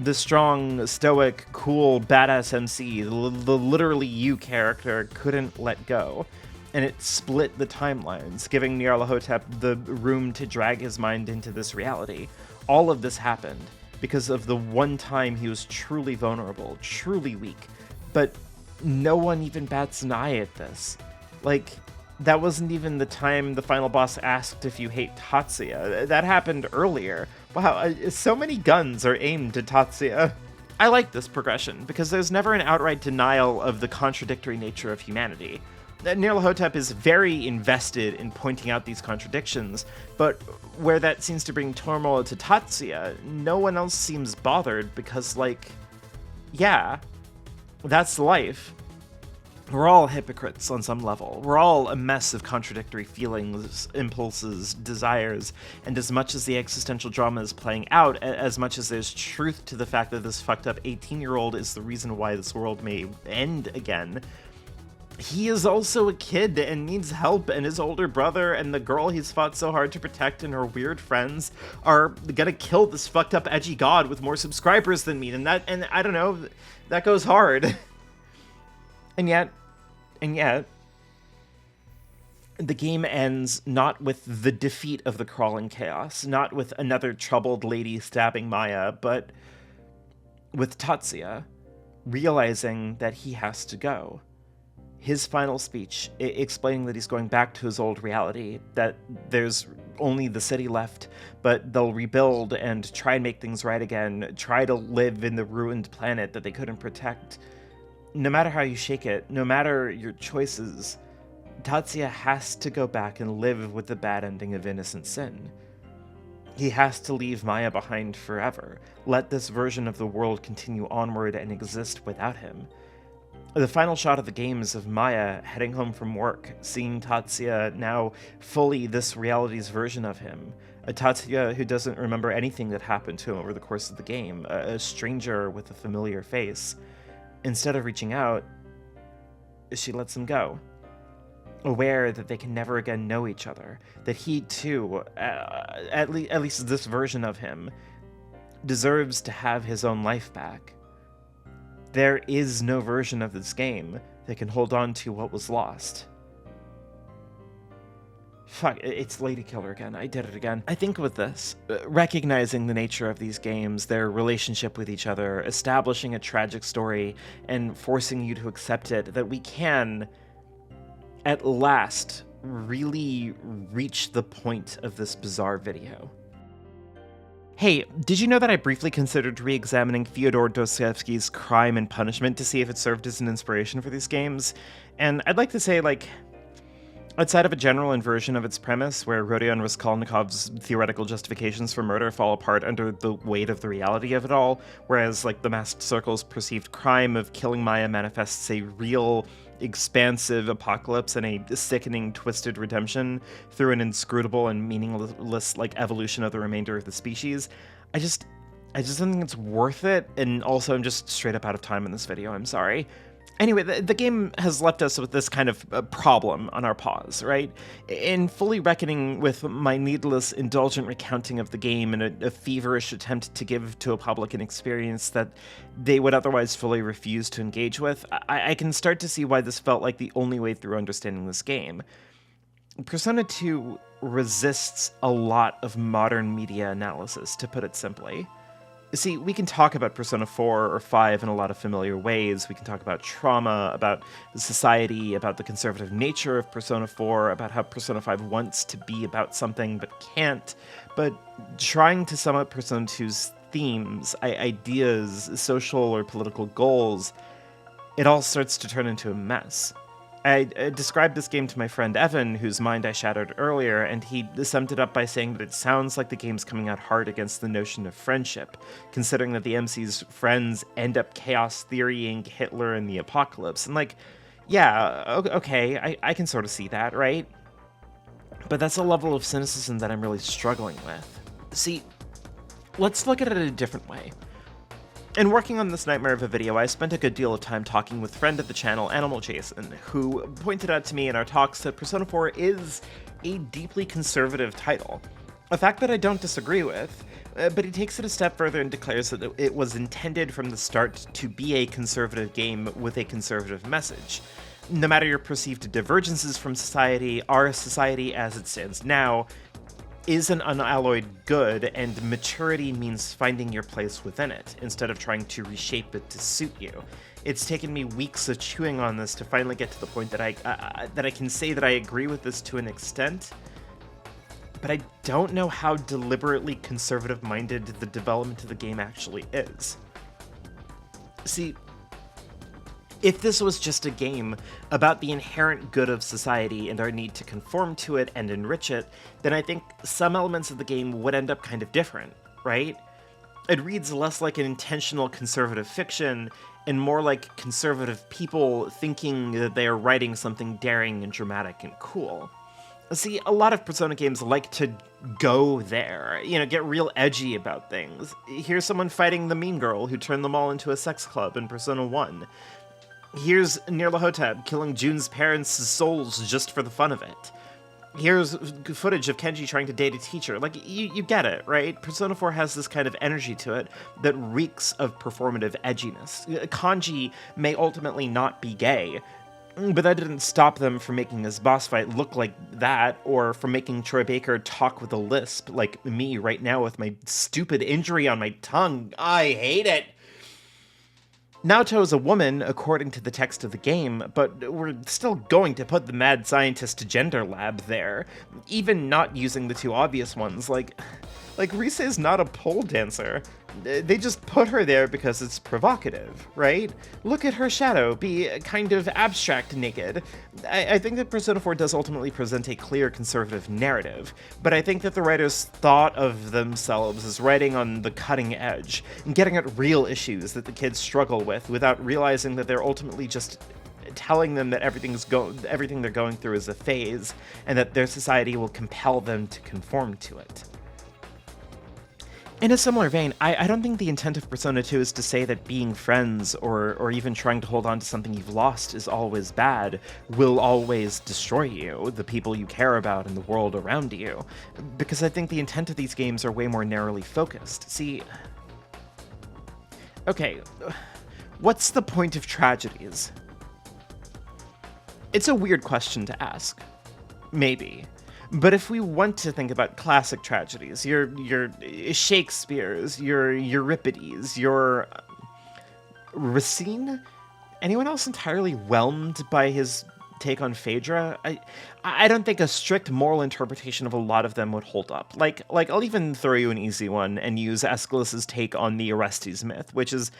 The strong, stoic, cool, badass MC, the literally you character, couldn't let go, and it split the timelines, giving Nyarlathotep the room to drag his mind into this reality. All of this happened because of the one time he was truly vulnerable, truly weak, but no one even bats an eye at this. Like, that wasn't even the time the final boss asked if you hate Tatsuya. That happened earlier. Wow, so many guns are aimed at Tatsuya. I like this progression, because there's never an outright denial of the contradictory nature of humanity. Nyarlathotep is very invested in pointing out these contradictions, but where that seems to bring turmoil to Tatsuya, no one else seems bothered, because, like, yeah, that's life. We're all hypocrites on some level. We're all a mess of contradictory feelings, impulses, desires, and as much as the existential drama is playing out, as much as there's truth to the fact that this fucked up 18-year-old is the reason why this world may end again, he is also a kid and needs help, and his older brother and the girl he's fought so hard to protect and her weird friends are gonna kill this fucked up edgy god with more subscribers than me, and I don't know, that goes hard. And yet, the game ends not with the defeat of the crawling chaos, not with another troubled lady stabbing Maya, but with Tatsuya, realizing that he has to go. His final speech, explaining that he's going back to his old reality, that there's only the city left, but they'll rebuild and try and make things right again, try to live in the ruined planet that they couldn't protect. No matter how you shake it, no matter your choices, Tatsuya has to go back and live with the bad ending of innocent sin. He has to leave Maya behind forever, let this version of the world continue onward and exist without him. The final shot of the game is of Maya heading home from work, seeing Tatsuya now fully this reality's version of him. A Tatsuya who doesn't remember anything that happened to him over the course of the game, a stranger with a familiar face. Instead of reaching out, she lets him go, aware that they can never again know each other, that he too, at least this version of him, deserves to have his own life back. There is no version of this game that can hold on to what was lost. Fuck, it's Lady Killer again. I did it again. I think with this, recognizing the nature of these games, their relationship with each other, establishing a tragic story, and forcing you to accept it, that we can, at last, really reach the point of this bizarre video. Hey, did you know that I briefly considered re-examining Fyodor Dostoevsky's Crime and Punishment to see if it served as an inspiration for these games? And I'd like to say, outside of a general inversion of its premise, where Rodion Raskolnikov's theoretical justifications for murder fall apart under the weight of the reality of it all, whereas, the Masked Circle's perceived crime of killing Maya manifests a real, expansive apocalypse and a sickening, twisted redemption through an inscrutable and meaningless, evolution of the remainder of the species, I just don't think it's worth it, and also I'm just straight up out of time in this video, I'm sorry. Anyway, the game has left us with this kind of problem on our paws, right? In fully reckoning with my needless, indulgent recounting of the game and a feverish attempt to give to a public an experience that they would otherwise fully refuse to engage with, I can start to see why this felt like the only way through understanding this game. Persona 2 resists a lot of modern media analysis, to put it simply. See, we can talk about Persona 4 or 5 in a lot of familiar ways. We can talk about trauma, about society, about the conservative nature of Persona 4, about how Persona 5 wants to be about something but can't. But trying to sum up Persona 2's themes, ideas, social or political goals, it all starts to turn into a mess. I described this game to my friend Evan, whose mind I shattered earlier, and he summed it up by saying that it sounds like the game's coming out hard against the notion of friendship, considering that the MC's friends end up chaos theorying Hitler and the apocalypse. And yeah, okay, I can sort of see that, right? But that's a level of cynicism that I'm really struggling with. See, let's look at it a different way. In working on this nightmare of a video, I spent a good deal of time talking with friend of the channel, Animal Jason, who pointed out to me in our talks that Persona 4 is a deeply conservative title. A fact that I don't disagree with, but he takes it a step further and declares that it was intended from the start to be a conservative game with a conservative message. No matter your perceived divergences from society, our society as it stands now is an unalloyed good, and maturity means finding your place within it, instead of trying to reshape it to suit you. It's taken me weeks of chewing on this to finally get to the point that I can say that I agree with this to an extent, but I don't know how deliberately conservative-minded the development of the game actually is. See, if this was just a game about the inherent good of society and our need to conform to it and enrich it, then I think some elements of the game would end up kind of different, right? It reads less like an intentional conservative fiction and more like conservative people thinking that they are writing something daring and dramatic and cool. See, a lot of Persona games like to go there, get real edgy about things. Here's someone fighting the mean girl who turned them all into a sex club in Persona 1. Here's Nyarlathotep killing June's parents' souls just for the fun of it. Here's footage of Kenji trying to date a teacher. You get it, right? Persona 4 has this kind of energy to it that reeks of performative edginess. Kanji may ultimately not be gay, but that didn't stop them from making this boss fight look like that, or from making Troy Baker talk with a lisp, like me right now with my stupid injury on my tongue. I hate it! Naoto is a woman, according to the text of the game, but we're still going to put the mad scientist gender lab there, even not using the two obvious ones, like Rise is not a pole dancer. They just put her there because it's provocative, right? Look at her shadow, be kind of abstract naked. I think that Persona 4 does ultimately present a clear conservative narrative, but I think that the writers thought of themselves as writing on the cutting edge and getting at real issues that the kids struggle with without realizing that they're ultimately just telling them that everything they're going through is a phase and that their society will compel them to conform to it. In a similar vein, I don't think the intent of Persona 2 is to say that being friends or even trying to hold on to something you've lost is always bad, will always destroy you, the people you care about, and the world around you. Because I think the intent of these games are way more narrowly focused. See, okay, what's the point of tragedies? It's a weird question to ask. Maybe. But if we want to think about classic tragedies, your Shakespeare's, your Euripides, your Racine, anyone else entirely whelmed by his take on Phaedra? I don't think a strict moral interpretation of a lot of them would hold up. Like I'll even throw you an easy one and use Aeschylus's take on the Orestes myth, which is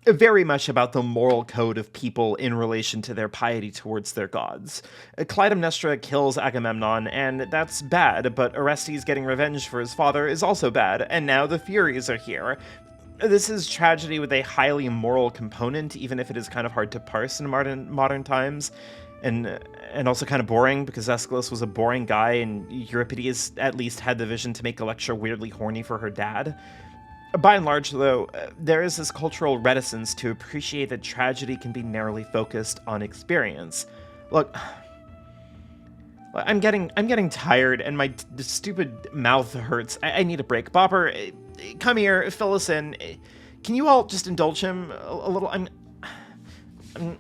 very much about the moral code of people in relation to their piety towards their gods. Clytemnestra kills Agamemnon, and that's bad, but Orestes getting revenge for his father is also bad, and now the Furies are here. This is tragedy with a highly moral component, even if it is kind of hard to parse in modern times, and also kind of boring, because Aeschylus was a boring guy, and Euripides at least had the vision to make Electra weirdly horny for her dad. By and large, though, there is this cultural reticence to appreciate that tragedy can be narrowly focused on experience. Look, I'm getting tired, and my stupid mouth hurts. I need a break. Bopper, come here, fill us in. Can you all just indulge him a little? I'm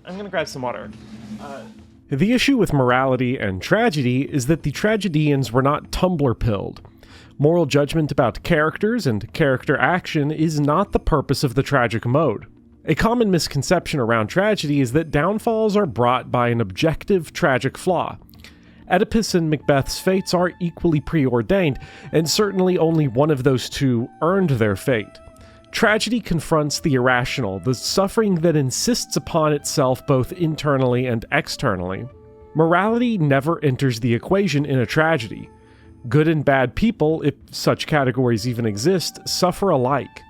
gonna grab some water. The issue with morality and tragedy is that the tragedians were not Tumblr-pilled. Moral judgment about characters and character action is not the purpose of the tragic mode. A common misconception around tragedy is that downfalls are brought by an objective tragic flaw. Oedipus and Macbeth's fates are equally preordained, and certainly only one of those two earned their fate. Tragedy confronts the irrational, the suffering that insists upon itself both internally and externally. Morality never enters the equation in a tragedy. Good and bad people, if such categories even exist, suffer alike.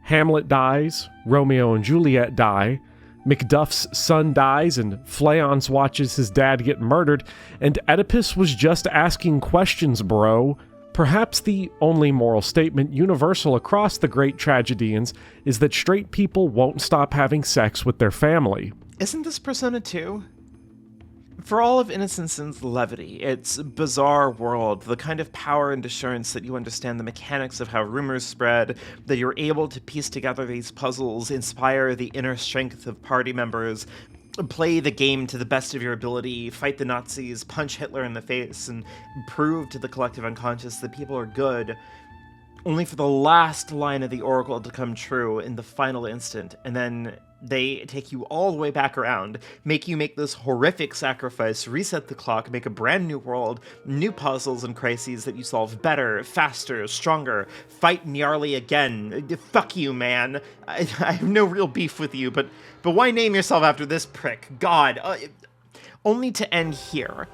Hamlet dies, Romeo and Juliet die, Macduff's son dies, and Fleance watches his dad get murdered, and Oedipus was just asking questions, bro. Perhaps the only moral statement universal across the great tragedians is that straight people won't stop having sex with their family. Isn't this Persona 2? For all of Innocence and levity, its bizarre world, the kind of power and assurance that you understand the mechanics of how rumors spread, that you're able to piece together these puzzles, inspire the inner strength of party members, play the game to the best of your ability, fight the Nazis, punch Hitler in the face, and prove to the collective unconscious that people are good, only for the last line of the Oracle to come true in the final instant, and then they take you all the way back around, make you make this horrific sacrifice, reset the clock, make a brand new world, new puzzles and crises that you solve better, faster, stronger, fight Gnarly again. Fuck you, man. I have no real beef with you, but why name yourself after this prick? God. Only to end here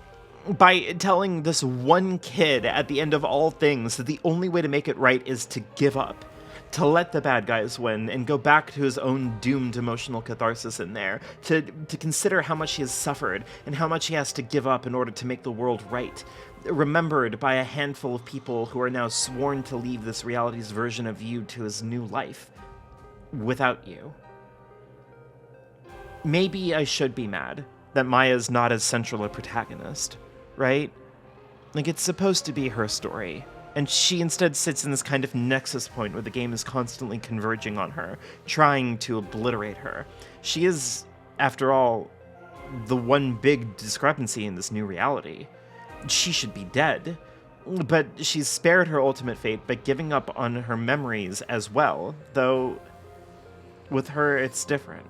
by telling this one kid at the end of all things that the only way to make it right is to give up. To let the bad guys win and go back to his own doomed emotional catharsis in there, to consider how much he has suffered and how much he has to give up in order to make the world right, remembered by a handful of people who are now sworn to leave this reality's version of you to his new life, without you. Maybe I should be mad that Maya's not as central a protagonist, right? Like, it's supposed to be her story. And she instead sits in this kind of nexus point where the game is constantly converging on her, trying to obliterate her. She is, after all, the one big discrepancy in this new reality. She should be dead, but she's spared her ultimate fate by giving up on her memories as well, though with her it's different.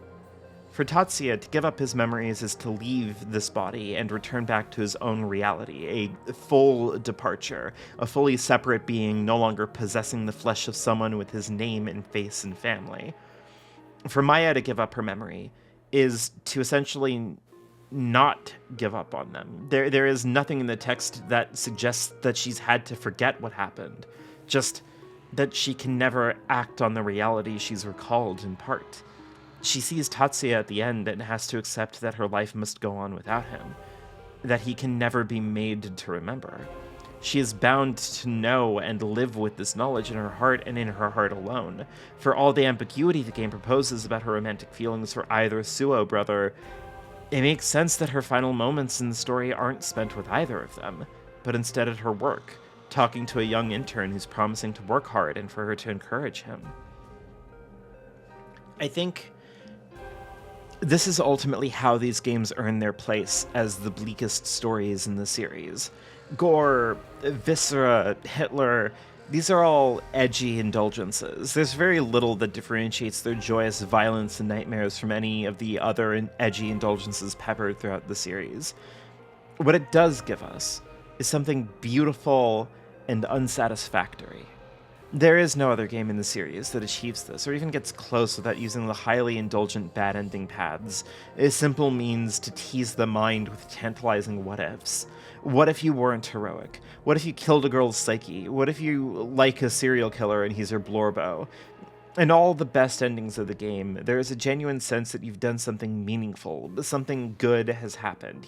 For Tatsuya, to give up his memories is to leave this body and return back to his own reality, a full departure, a fully separate being no longer possessing the flesh of someone with his name and face and family. For Maya to give up her memory is to essentially not give up on them. There is nothing in the text that suggests that she's had to forget what happened, just that she can never act on the reality she's recalled in part. She sees Tatsuya at the end and has to accept that her life must go on without him, that he can never be made to remember. She is bound to know and live with this knowledge in her heart and in her heart alone. For all the ambiguity the game proposes about her romantic feelings for either Suo brother, it makes sense that her final moments in the story aren't spent with either of them, but instead at her work, talking to a young intern who's promising to work hard and for her to encourage him. I think this is ultimately how these games earn their place as the bleakest stories in the series. Gore, viscera, Hitler, these are all edgy indulgences. There's very little that differentiates their joyous violence and nightmares from any of the other edgy indulgences peppered throughout the series. What it does give us is something beautiful and unsatisfactory. There is no other game in the series that achieves this, or even gets close without using the highly indulgent bad ending paths, a simple means to tease the mind with tantalizing what-ifs. What if you weren't heroic? What if you killed a girl's psyche? What if you like a serial killer and he's her blorbo? In all the best endings of the game, there is a genuine sense that you've done something meaningful, something good has happened.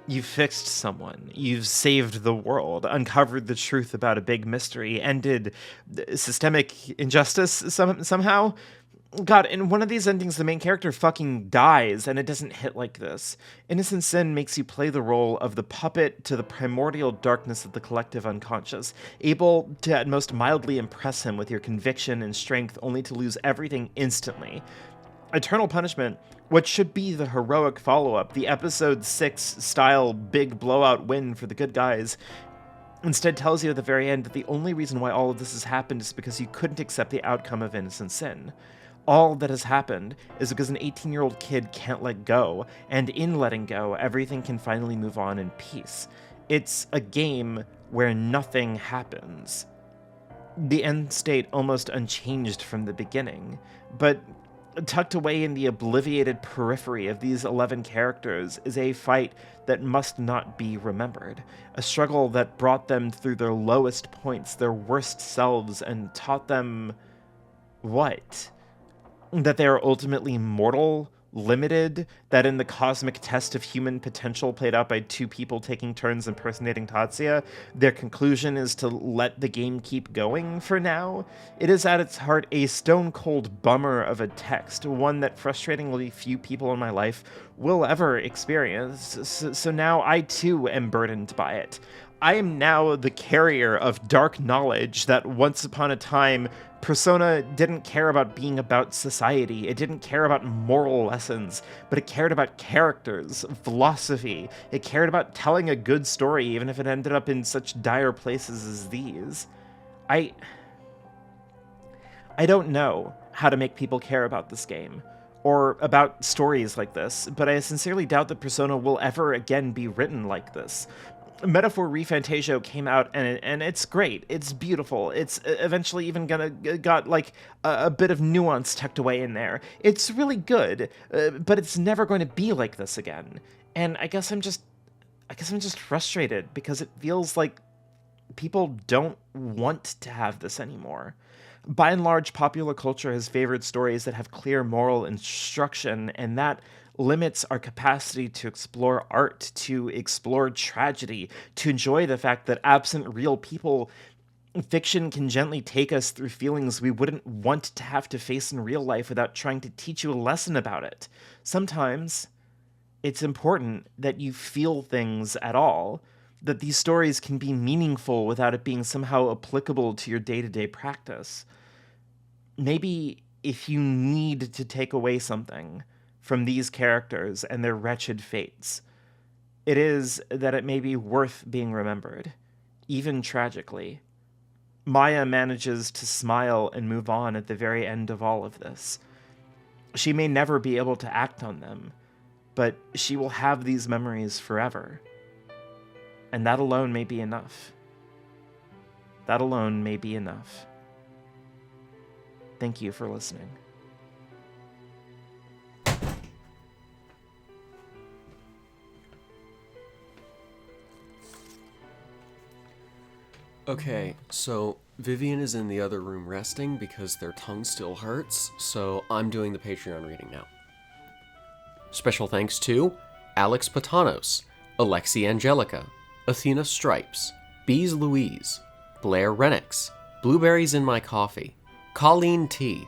You've fixed someone, you've saved the world, uncovered the truth about a big mystery, ended systemic injustice somehow. God, in one of these endings, the main character fucking dies, and it doesn't hit like this. Innocent Sin makes you play the role of the puppet to the primordial darkness of the collective unconscious, able to at most mildly impress him with your conviction and strength, only to lose everything instantly. Eternal Punishment, what should be the heroic follow-up, the episode 6 style big blowout win for the good guys, instead tells you at the very end that the only reason why all of this has happened is because you couldn't accept the outcome of Innocent Sin. All that has happened is because an 18-year-old kid can't let go, and in letting go, everything can finally move on in peace. It's a game where nothing happens. The end state almost unchanged from the beginning, but tucked away in the obliviated periphery of these 11 characters is a fight that must not be remembered, a struggle that brought them through their lowest points, their worst selves, and taught them what? That they are ultimately mortal, limited, that in the cosmic test of human potential played out by two people taking turns impersonating Tatsuya, their conclusion is to let the game keep going for now. It is at its heart a stone-cold bummer of a text, one that frustratingly few people in my life will ever experience, so now I too am burdened by it. I am now the carrier of dark knowledge that once upon a time Persona didn't care about being about society, it didn't care about moral lessons, but it cared about characters, philosophy, it cared about telling a good story even if it ended up in such dire places as these. I don't know how to make people care about this game, or about stories like this, but I sincerely doubt that Persona will ever again be written like this. Metaphor ReFantasio came out and it's great. It's beautiful. It's eventually even got like a bit of nuance tucked away in there. It's really good, but it's never going to be like this again. And I guess I'm just frustrated because it feels like people don't want to have this anymore. By and large, popular culture has favored stories that have clear moral instruction, and that limits our capacity to explore art, to explore tragedy, to enjoy the fact that absent real people, fiction can gently take us through feelings we wouldn't want to have to face in real life without trying to teach you a lesson about it. Sometimes it's important that you feel things at all, that these stories can be meaningful without it being somehow applicable to your day-to-day practice. Maybe if you need to take away something from these characters and their wretched fates, it is that it may be worth being remembered, even tragically. Maya manages to smile and move on at the very end of all of this. She may never be able to act on them, but she will have these memories forever. And that alone may be enough. That alone may be enough. Thank you for listening. Okay, so Vivian is in the other room resting because their tongue still hurts, so I'm doing the Patreon reading now. Special thanks to Alex Patanos, Alexi Angelica, Athena Stripes, Bees Louise, Blair Renix, Blueberries in My Coffee, Colleen T,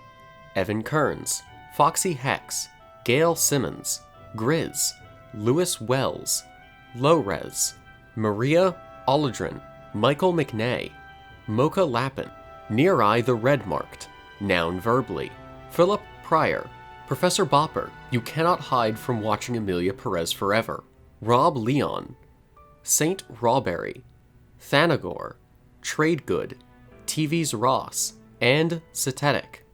Evan Kearns, Foxy Hex, Gail Simmons, Grizz, Lewis Wells, Lowres, Maria Aldrin, Michael McNay, Mocha Lappin, Near Eye the Red Marked, Noun Verbally, Philip Pryor, Professor Bopper, You Cannot Hide from Watching Amelia Perez Forever, Rob Leon, Saint Rawberry, Thanagor, Tradegood, TV's Ross, and Cetetic.